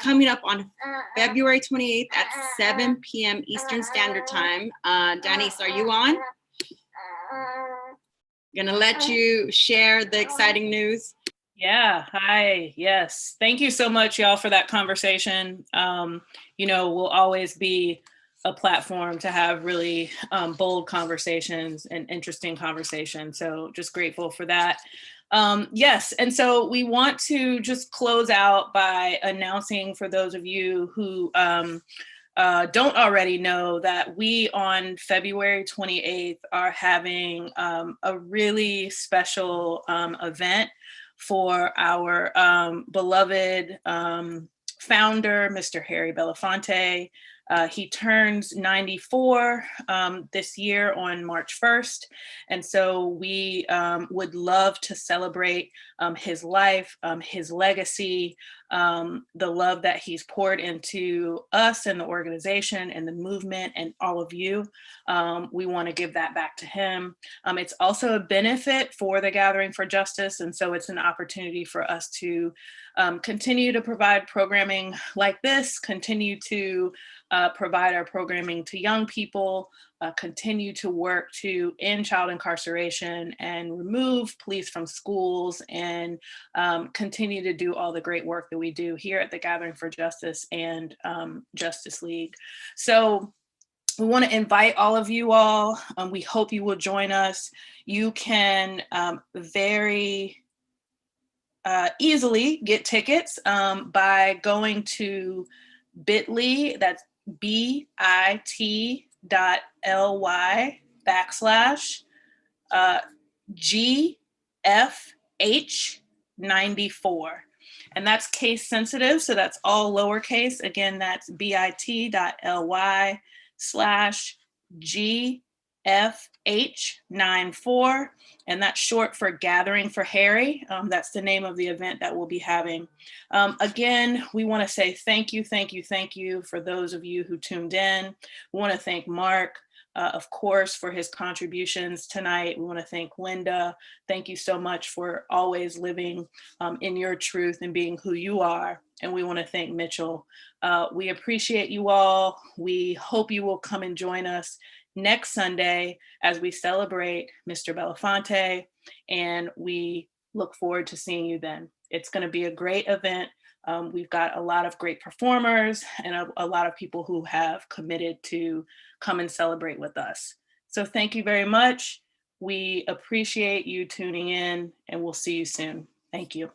coming up on February 28th at 7 p.m. Eastern Standard Time. Danice, are you on? Gonna let you share the exciting news. Yeah, hi, yes. Thank you so much, y'all, for that conversation. You know, we'll always be a platform to have really bold conversations and interesting conversations. So just grateful for that. Yes, and so we want to just close out by announcing, for those of you who don't already know, that we on February 28th are having a really special event for our beloved founder, Mr. Harry Belafonte. He turns 94 this year on March 1st. And so we would love to celebrate his life, his legacy, the love that he's poured into us and the organization and the movement and all of you. We want to give that back to him. It's also a benefit for the Gathering for Justice. And so it's an opportunity for us to continue to provide programming like this, continue to provide our programming to young people, continue to work to end child incarceration and remove police from schools, and continue to do all the great work that we do here at the Gathering for Justice and Justice League. So we want to invite all of you all. We hope you will join us. You can very easily get tickets by going to bit.ly, that's bit.ly/GFH94. And that's case sensitive, so that's all lowercase. Again, that's bit.ly/GFH94. And that's short for Gathering for Harry. That's the name of the event that we'll be having. Again, we want to say thank you for those of you who tuned in. We want to thank Marc, of course, for his contributions tonight. We want to thank Linda. Thank you so much for always living in your truth and being who you are. And we want to thank Mitchell. We appreciate you all. We hope you will come and join us next Sunday as we celebrate Mr. Belafonte, and we look forward to seeing you then. It's going to be a great event. We've got a lot of great performers and a lot of people who have committed to come and celebrate with us. So thank you very much. We appreciate you tuning in, and we'll see you soon. Thank you.